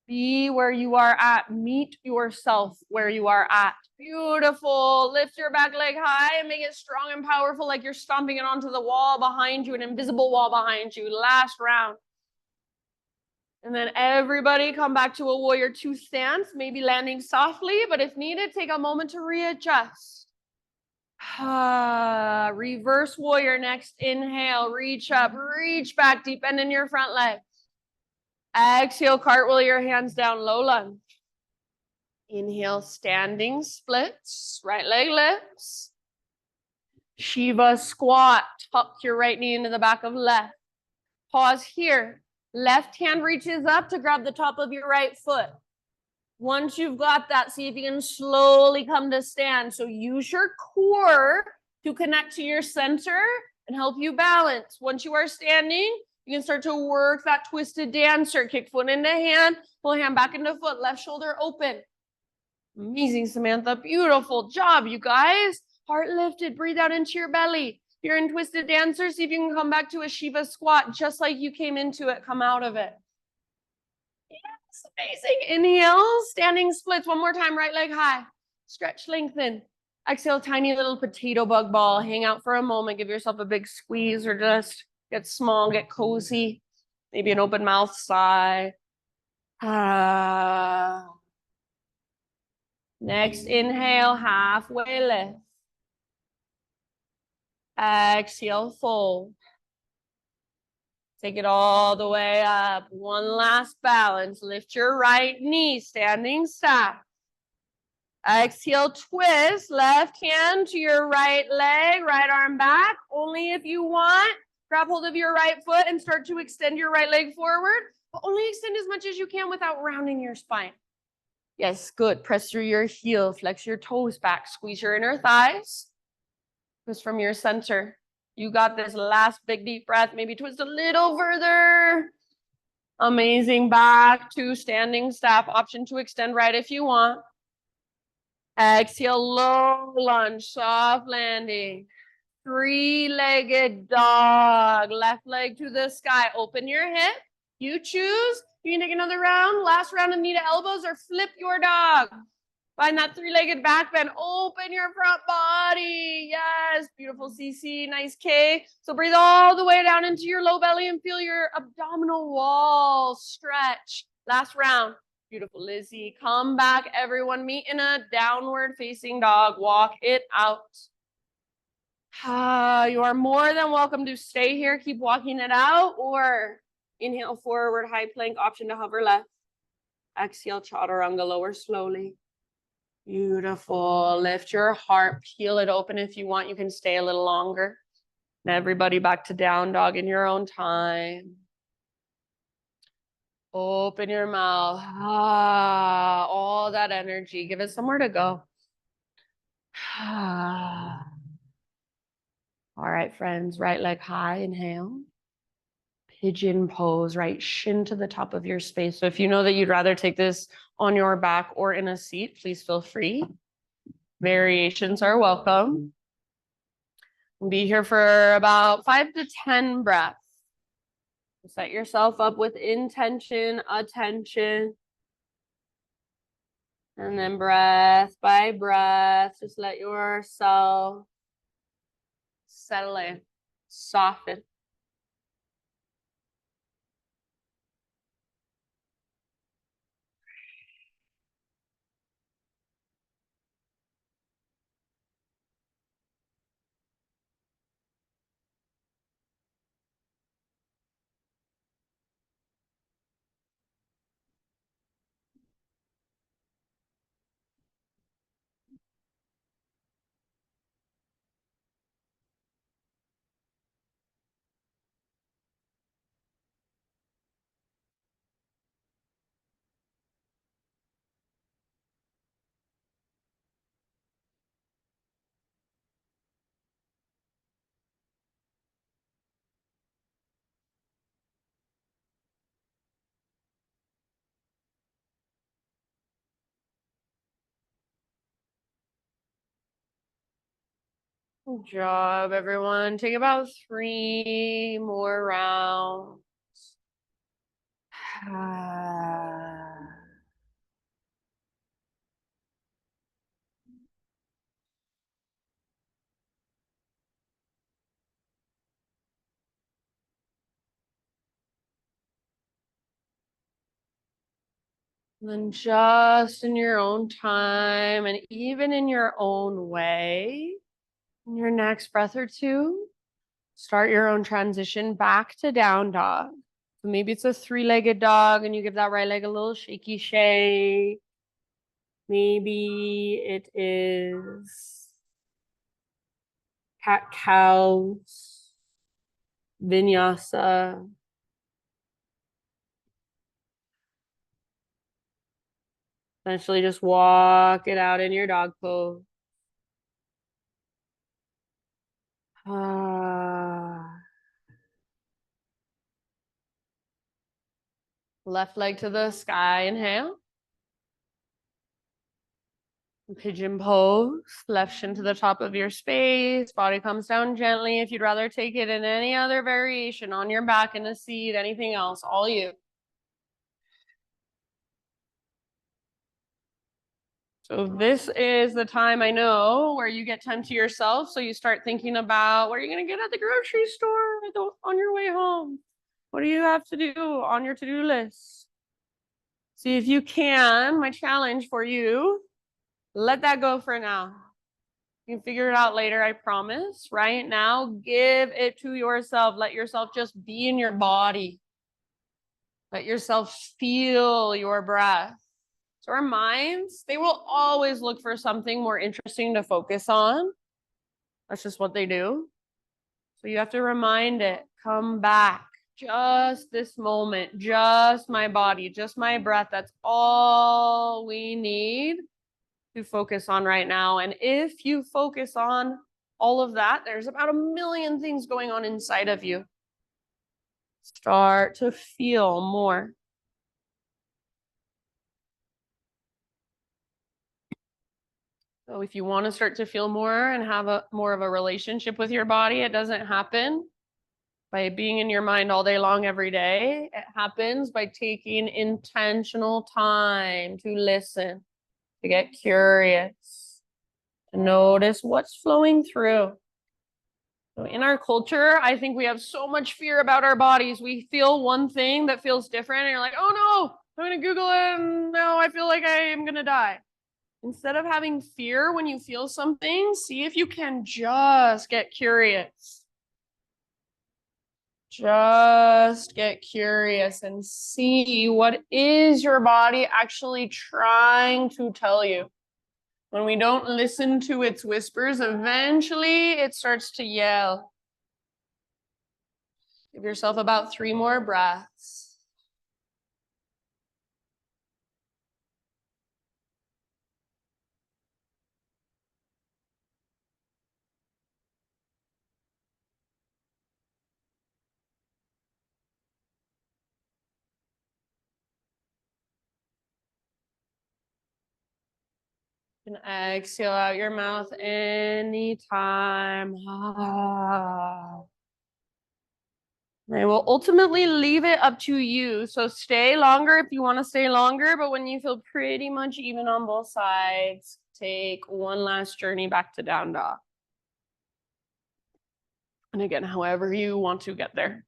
Be where you are at. Meet yourself where you are at. Beautiful. Lift your back leg high and make it strong and powerful, like you're stomping it onto the wall behind you, an invisible wall behind you. Last round. And then everybody come back to a warrior two stance, maybe landing softly, but if needed, take a moment to readjust. Reverse warrior next. Inhale, reach up, reach back, deep bend in your front leg. Exhale, cartwheel your hands down, low lunge. Inhale, standing splits, right leg lifts. Shiva squat, tuck your right knee into the back of left. Pause here. Left hand reaches up to grab the top of your right foot. Once you've got that, see if you can slowly come to stand. So use your core to connect to your center and help you balance. Once you are standing, you can start to work that twisted dancer. Kick foot into hand, pull hand back into foot, left shoulder open. Amazing, Samantha. Beautiful job, you guys. Heart lifted, breathe out into your belly. If you're in twisted dancer, see if you can come back to a Shiva squat, just like you came into it, come out of it. Yes, amazing. Inhale, standing splits. One more time, right leg high. Stretch, lengthen. Exhale, tiny little potato bug ball. Hang out for a moment, give yourself a big squeeze or just get small, get cozy. Maybe an open mouth sigh. Next, inhale, halfway lift. Exhale, fold. Take it all the way up. One last balance. Lift your right knee, standing stack. Exhale, twist. Left hand to your right leg, right arm back. Only if you want. Grab hold of your right foot and start to extend your right leg forward. But only extend as much as you can without rounding your spine. Yes, good. Press through your heel. Flex your toes back. Squeeze your inner thighs. Twist from your center. You got this. Last big deep breath. Maybe twist a little further. Amazing. Back to standing staff. Option to extend right if you want. Exhale, low lunge, soft landing. Three-legged dog. Left leg to the sky. Open your hip. You choose. You can take another round. Last round of knee to elbows or flip your dog. Find that three-legged back bend. Open your front body. Yes, beautiful CC, nice K. So breathe all the way down into your low belly and feel your abdominal wall stretch. Last round. Beautiful, Lizzie. Come back, everyone. Meet in a downward facing dog. Walk it out. You are more than welcome to stay here. Keep walking it out or inhale forward, high plank, option to hover left. Exhale, chaturanga, lower slowly. Beautiful. Lift your heart, peel it open if you want. You can stay a little longer. And everybody back to down dog in your own time. Open your mouth. All that energy. Give it somewhere to go. All right, friends. Right leg high. Inhale. Pigeon pose, right shin to the top of your space. So if you know that you'd rather take this on your back or in a seat, please feel free. Variations are welcome. Be here for about 5 to 10 breaths. Set yourself up with intention, attention. And then breath by breath, just let yourself settle in, soften. Good job, everyone. Take about 3 more rounds. And then just in your own time and even in your own way, in your next breath or two, start your own transition back to down dog. So maybe it's a 3-legged dog and you give that right leg a little shaky shake. Maybe it is cat cows, vinyasa. Essentially just walk it out in your dog pose. Left leg to the sky, inhale. Pigeon pose, left shin to the top of your space, body comes down gently. If you'd rather take it in any other variation, on your back, in a seat, anything else, all you. So this is the time, I know, where you get time to yourself. So you start thinking about what are you going to get at the grocery store on your way home? What do you have to do on your to-do list? See if you can, my challenge for you, let that go for now. You can figure it out later, I promise. Right now, give it to yourself. Let yourself just be in your body. Let yourself feel your breath. So our minds, they will always look for something more interesting to focus on. That's just what they do. So you have to remind it, come back. Just this moment, just my body, just my breath. That's all we need to focus on right now. And if you focus on all of that, there's about 1,000,000 things going on inside of you. Start to feel more. So if you want to start to feel more and have more of a relationship with your body, it doesn't happen by being in your mind all day long every day. It happens by taking intentional time to listen, to get curious, to notice what's flowing through. So in our culture, I think we have so much fear about our bodies. We feel one thing that feels different, and you're like, oh no, I'm going to Google it, and now I feel like I am going to die. Instead of having fear when you feel something, see if you can just get curious. Just get curious and see what is your body actually trying to tell you. When we don't listen to its whispers, eventually it starts to yell. Give yourself about 3 more breaths. And exhale out your mouth anytime. I will ultimately leave it up to you. So stay longer if you want to stay longer, but when you feel pretty much even on both sides, take one last journey back to down dog. And again, however you want to get there.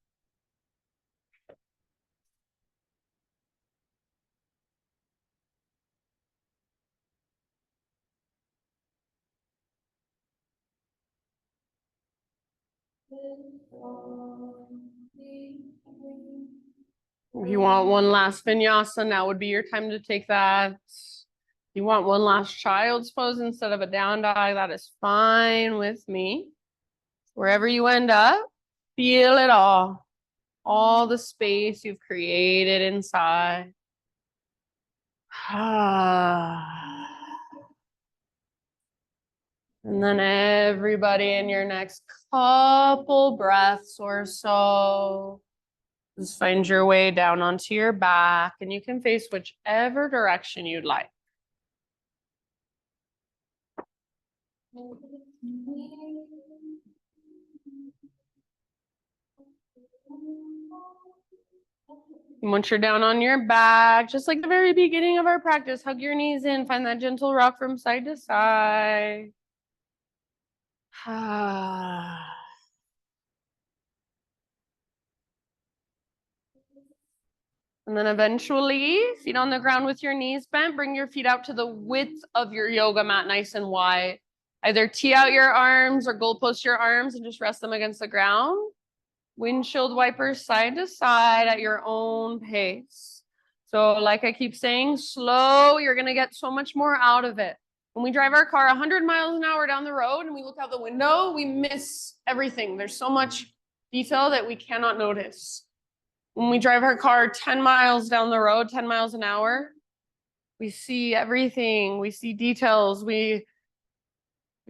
If you want one last vinyasa, now would be your time to take that. If you want one last child's pose instead of a down dog, that is fine with me. Wherever you end up, feel it all the space you've created inside. And then everybody in your next couple breaths or so, just find your way down onto your back, and you can face whichever direction you'd like. And once you're down on your back, just like the very beginning of our practice, hug your knees in, find that gentle rock from side to side. And then eventually, feet on the ground with your knees bent, bring your feet out to the width of your yoga mat, nice and wide. Either tee out your arms or goalpost your arms and just rest them against the ground. Windshield wipers side to side at your own pace. So like I keep saying, slow, you're gonna get so much more out of it. When we drive our car 100 miles an hour down the road and we look out the window, we miss everything. There's so much detail that we cannot notice. When we drive our car 10 miles down the road, 10 miles an hour, we see everything. We see details. We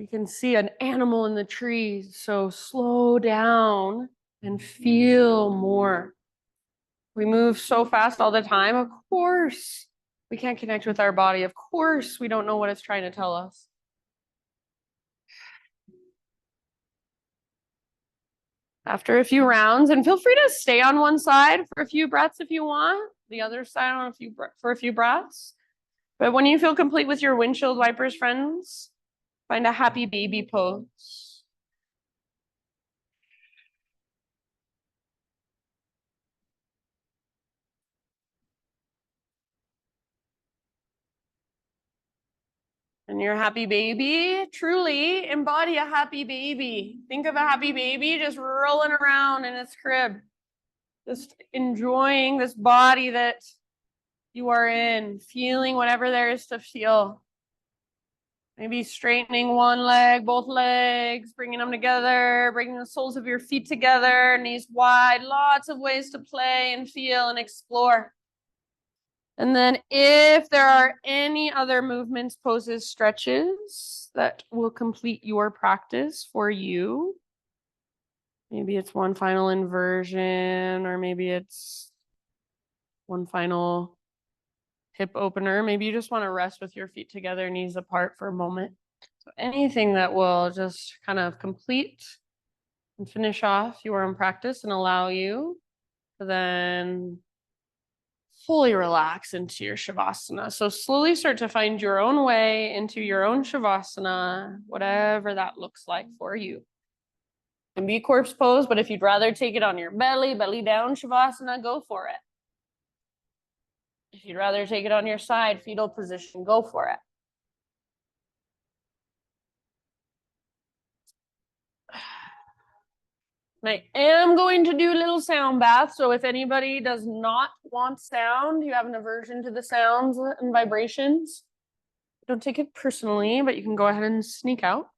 can see an animal in the trees. So slow down and feel more. We move so fast all the time. Of course, we can't connect with our body. Of course, we don't know what it's trying to tell us. After a few rounds, and feel free to stay on one side for a few breaths if you want, the other side for a few breaths. But when you feel complete with your windshield wipers, friends, find a happy baby pose. And your happy baby, truly embody a happy baby. Think of a happy baby just rolling around in its crib, just enjoying this body that you are in, feeling whatever there is to feel. Maybe straightening one leg, both legs, bringing them together, bringing the soles of your feet together, knees wide, lots of ways to play and feel and explore. And then if there are any other movements, poses, stretches that will complete your practice for you, maybe it's one final inversion, or maybe it's one final hip opener. Maybe you just want to rest with your feet together, knees apart for a moment. So anything that will just kind of complete and finish off your own practice and allow you to then fully relax into your Shavasana. So slowly start to find your own way into your own Shavasana, whatever that looks like for you. It can be corpse pose, but if you'd rather take it on your belly, belly down Shavasana, go for it. If you'd rather take it on your side, fetal position, go for it. I am going to do a little sound bath. So if anybody does not want sound, you have an aversion to the sounds and vibrations, don't take it personally, but you can go ahead and sneak out.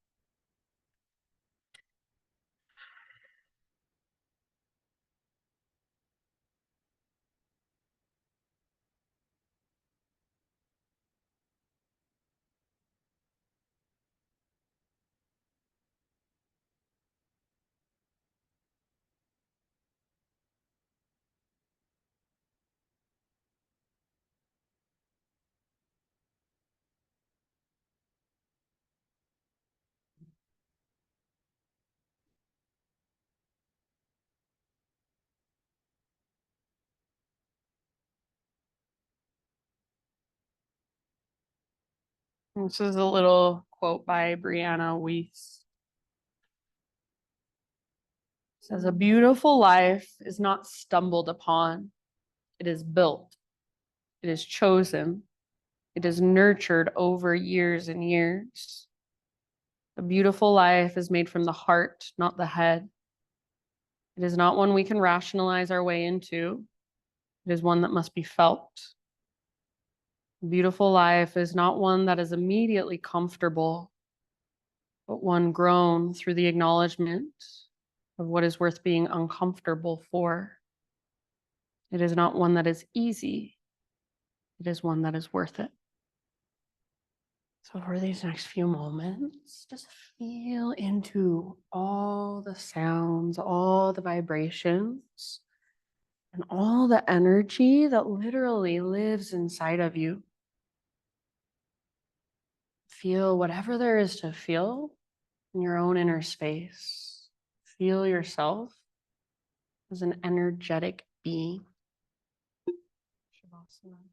This is a little quote by Brianna Weiss. It says, "A beautiful life is not stumbled upon. It is built. It is chosen. It is nurtured over years and years. A beautiful life is made from the heart, not the head. It is not one we can rationalize our way into. It is one that must be felt. A beautiful life is not one that is immediately comfortable, but one grown through the acknowledgement of what is worth being uncomfortable for. It is not one that is easy. It is one that is worth it." So for these next few moments, just feel into all the sounds, all the vibrations, and all the energy that literally lives inside of you. Feel whatever there is to feel in your own inner space. Feel yourself. as an energetic being. Shavasana.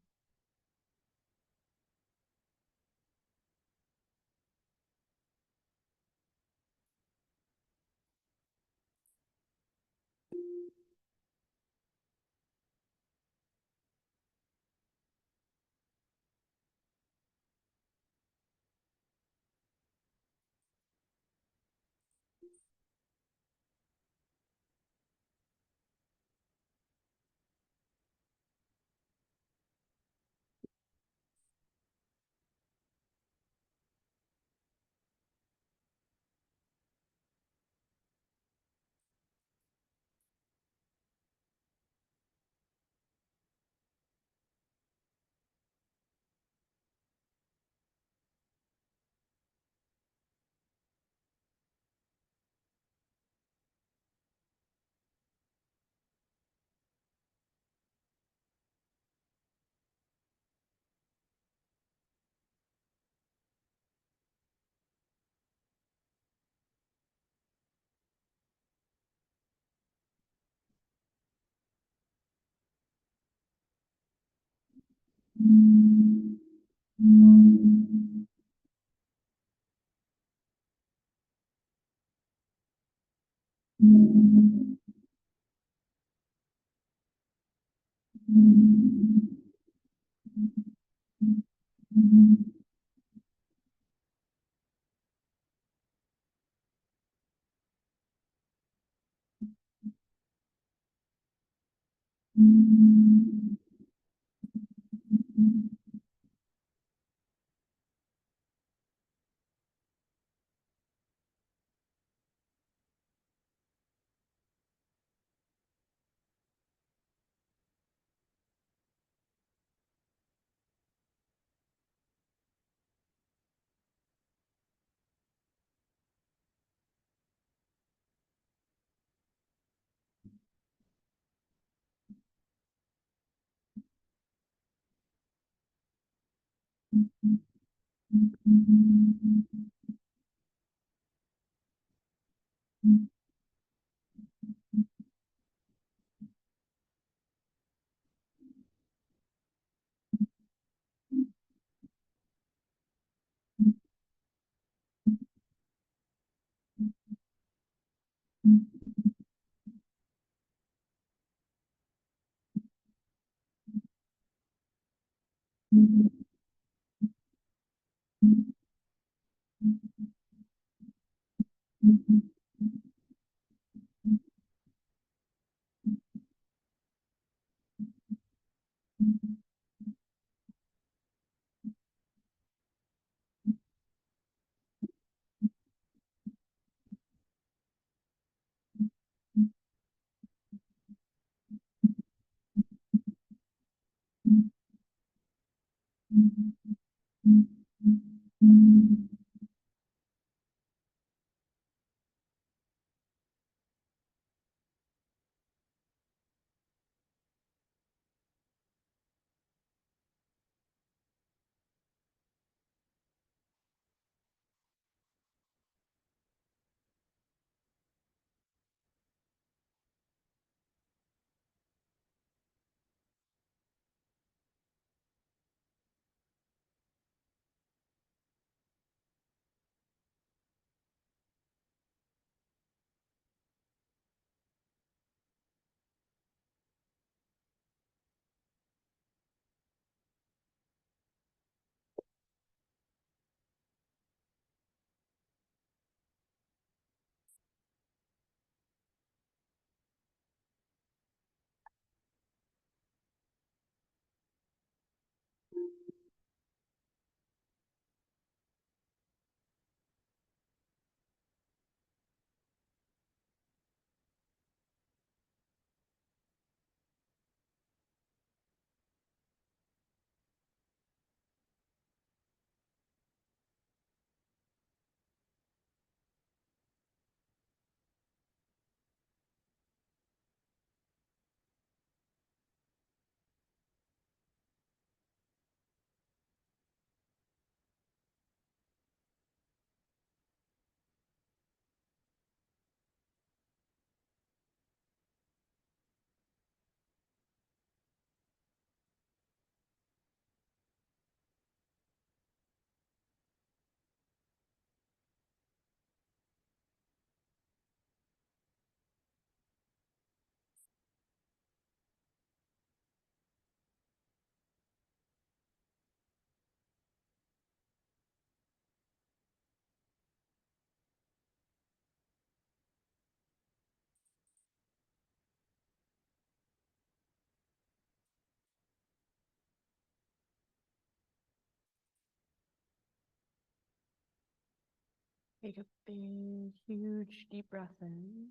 Take a big, huge, deep breath in.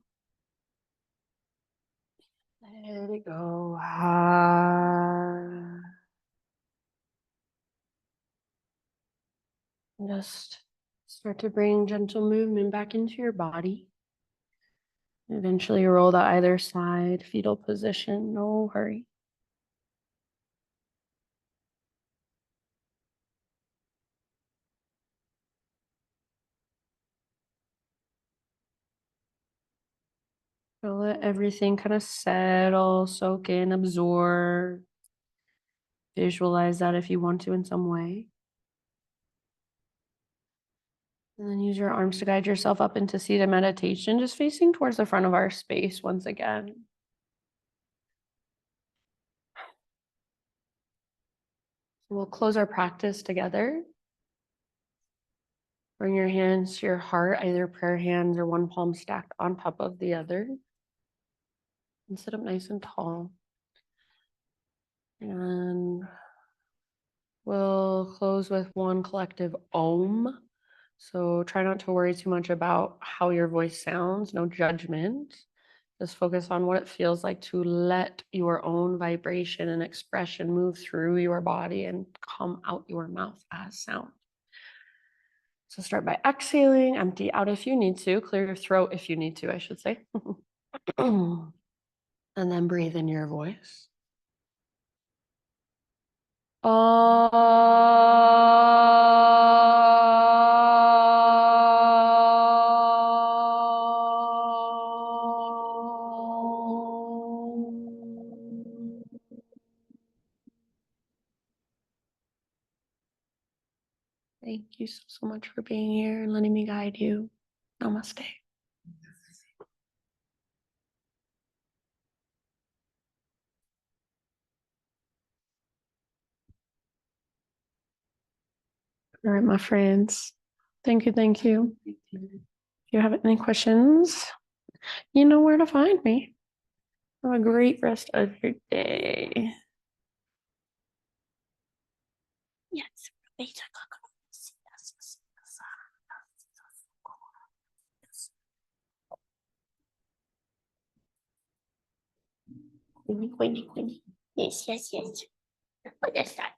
Let it go. Just start to bring gentle movement back into your body. Eventually roll to either side, fetal position, no hurry. So let everything kind of settle, soak in, absorb. Visualize that if you want to in some way. And then use your arms to guide yourself up into seated meditation, just facing towards the front of our space once again. We'll close our practice together. Bring your hands to your heart, either prayer hands or one palm stacked on top of the other. And sit up nice and tall. And we'll close with one collective Om. So try not to worry too much about how your voice sounds, no judgment. Just focus on what it feels like to let your own vibration and expression move through your body and come out your mouth as sound. So start by exhaling, empty out if you need to, clear your throat if you need to, I should say. And then breathe in your voice. Thank you so much for being here and letting me guide you. Namaste. All right, my friends. Thank you. Thank you. If you have any questions, you know where to find me. Have a great rest of your day. Yes. Yes, yes, yes. What is that?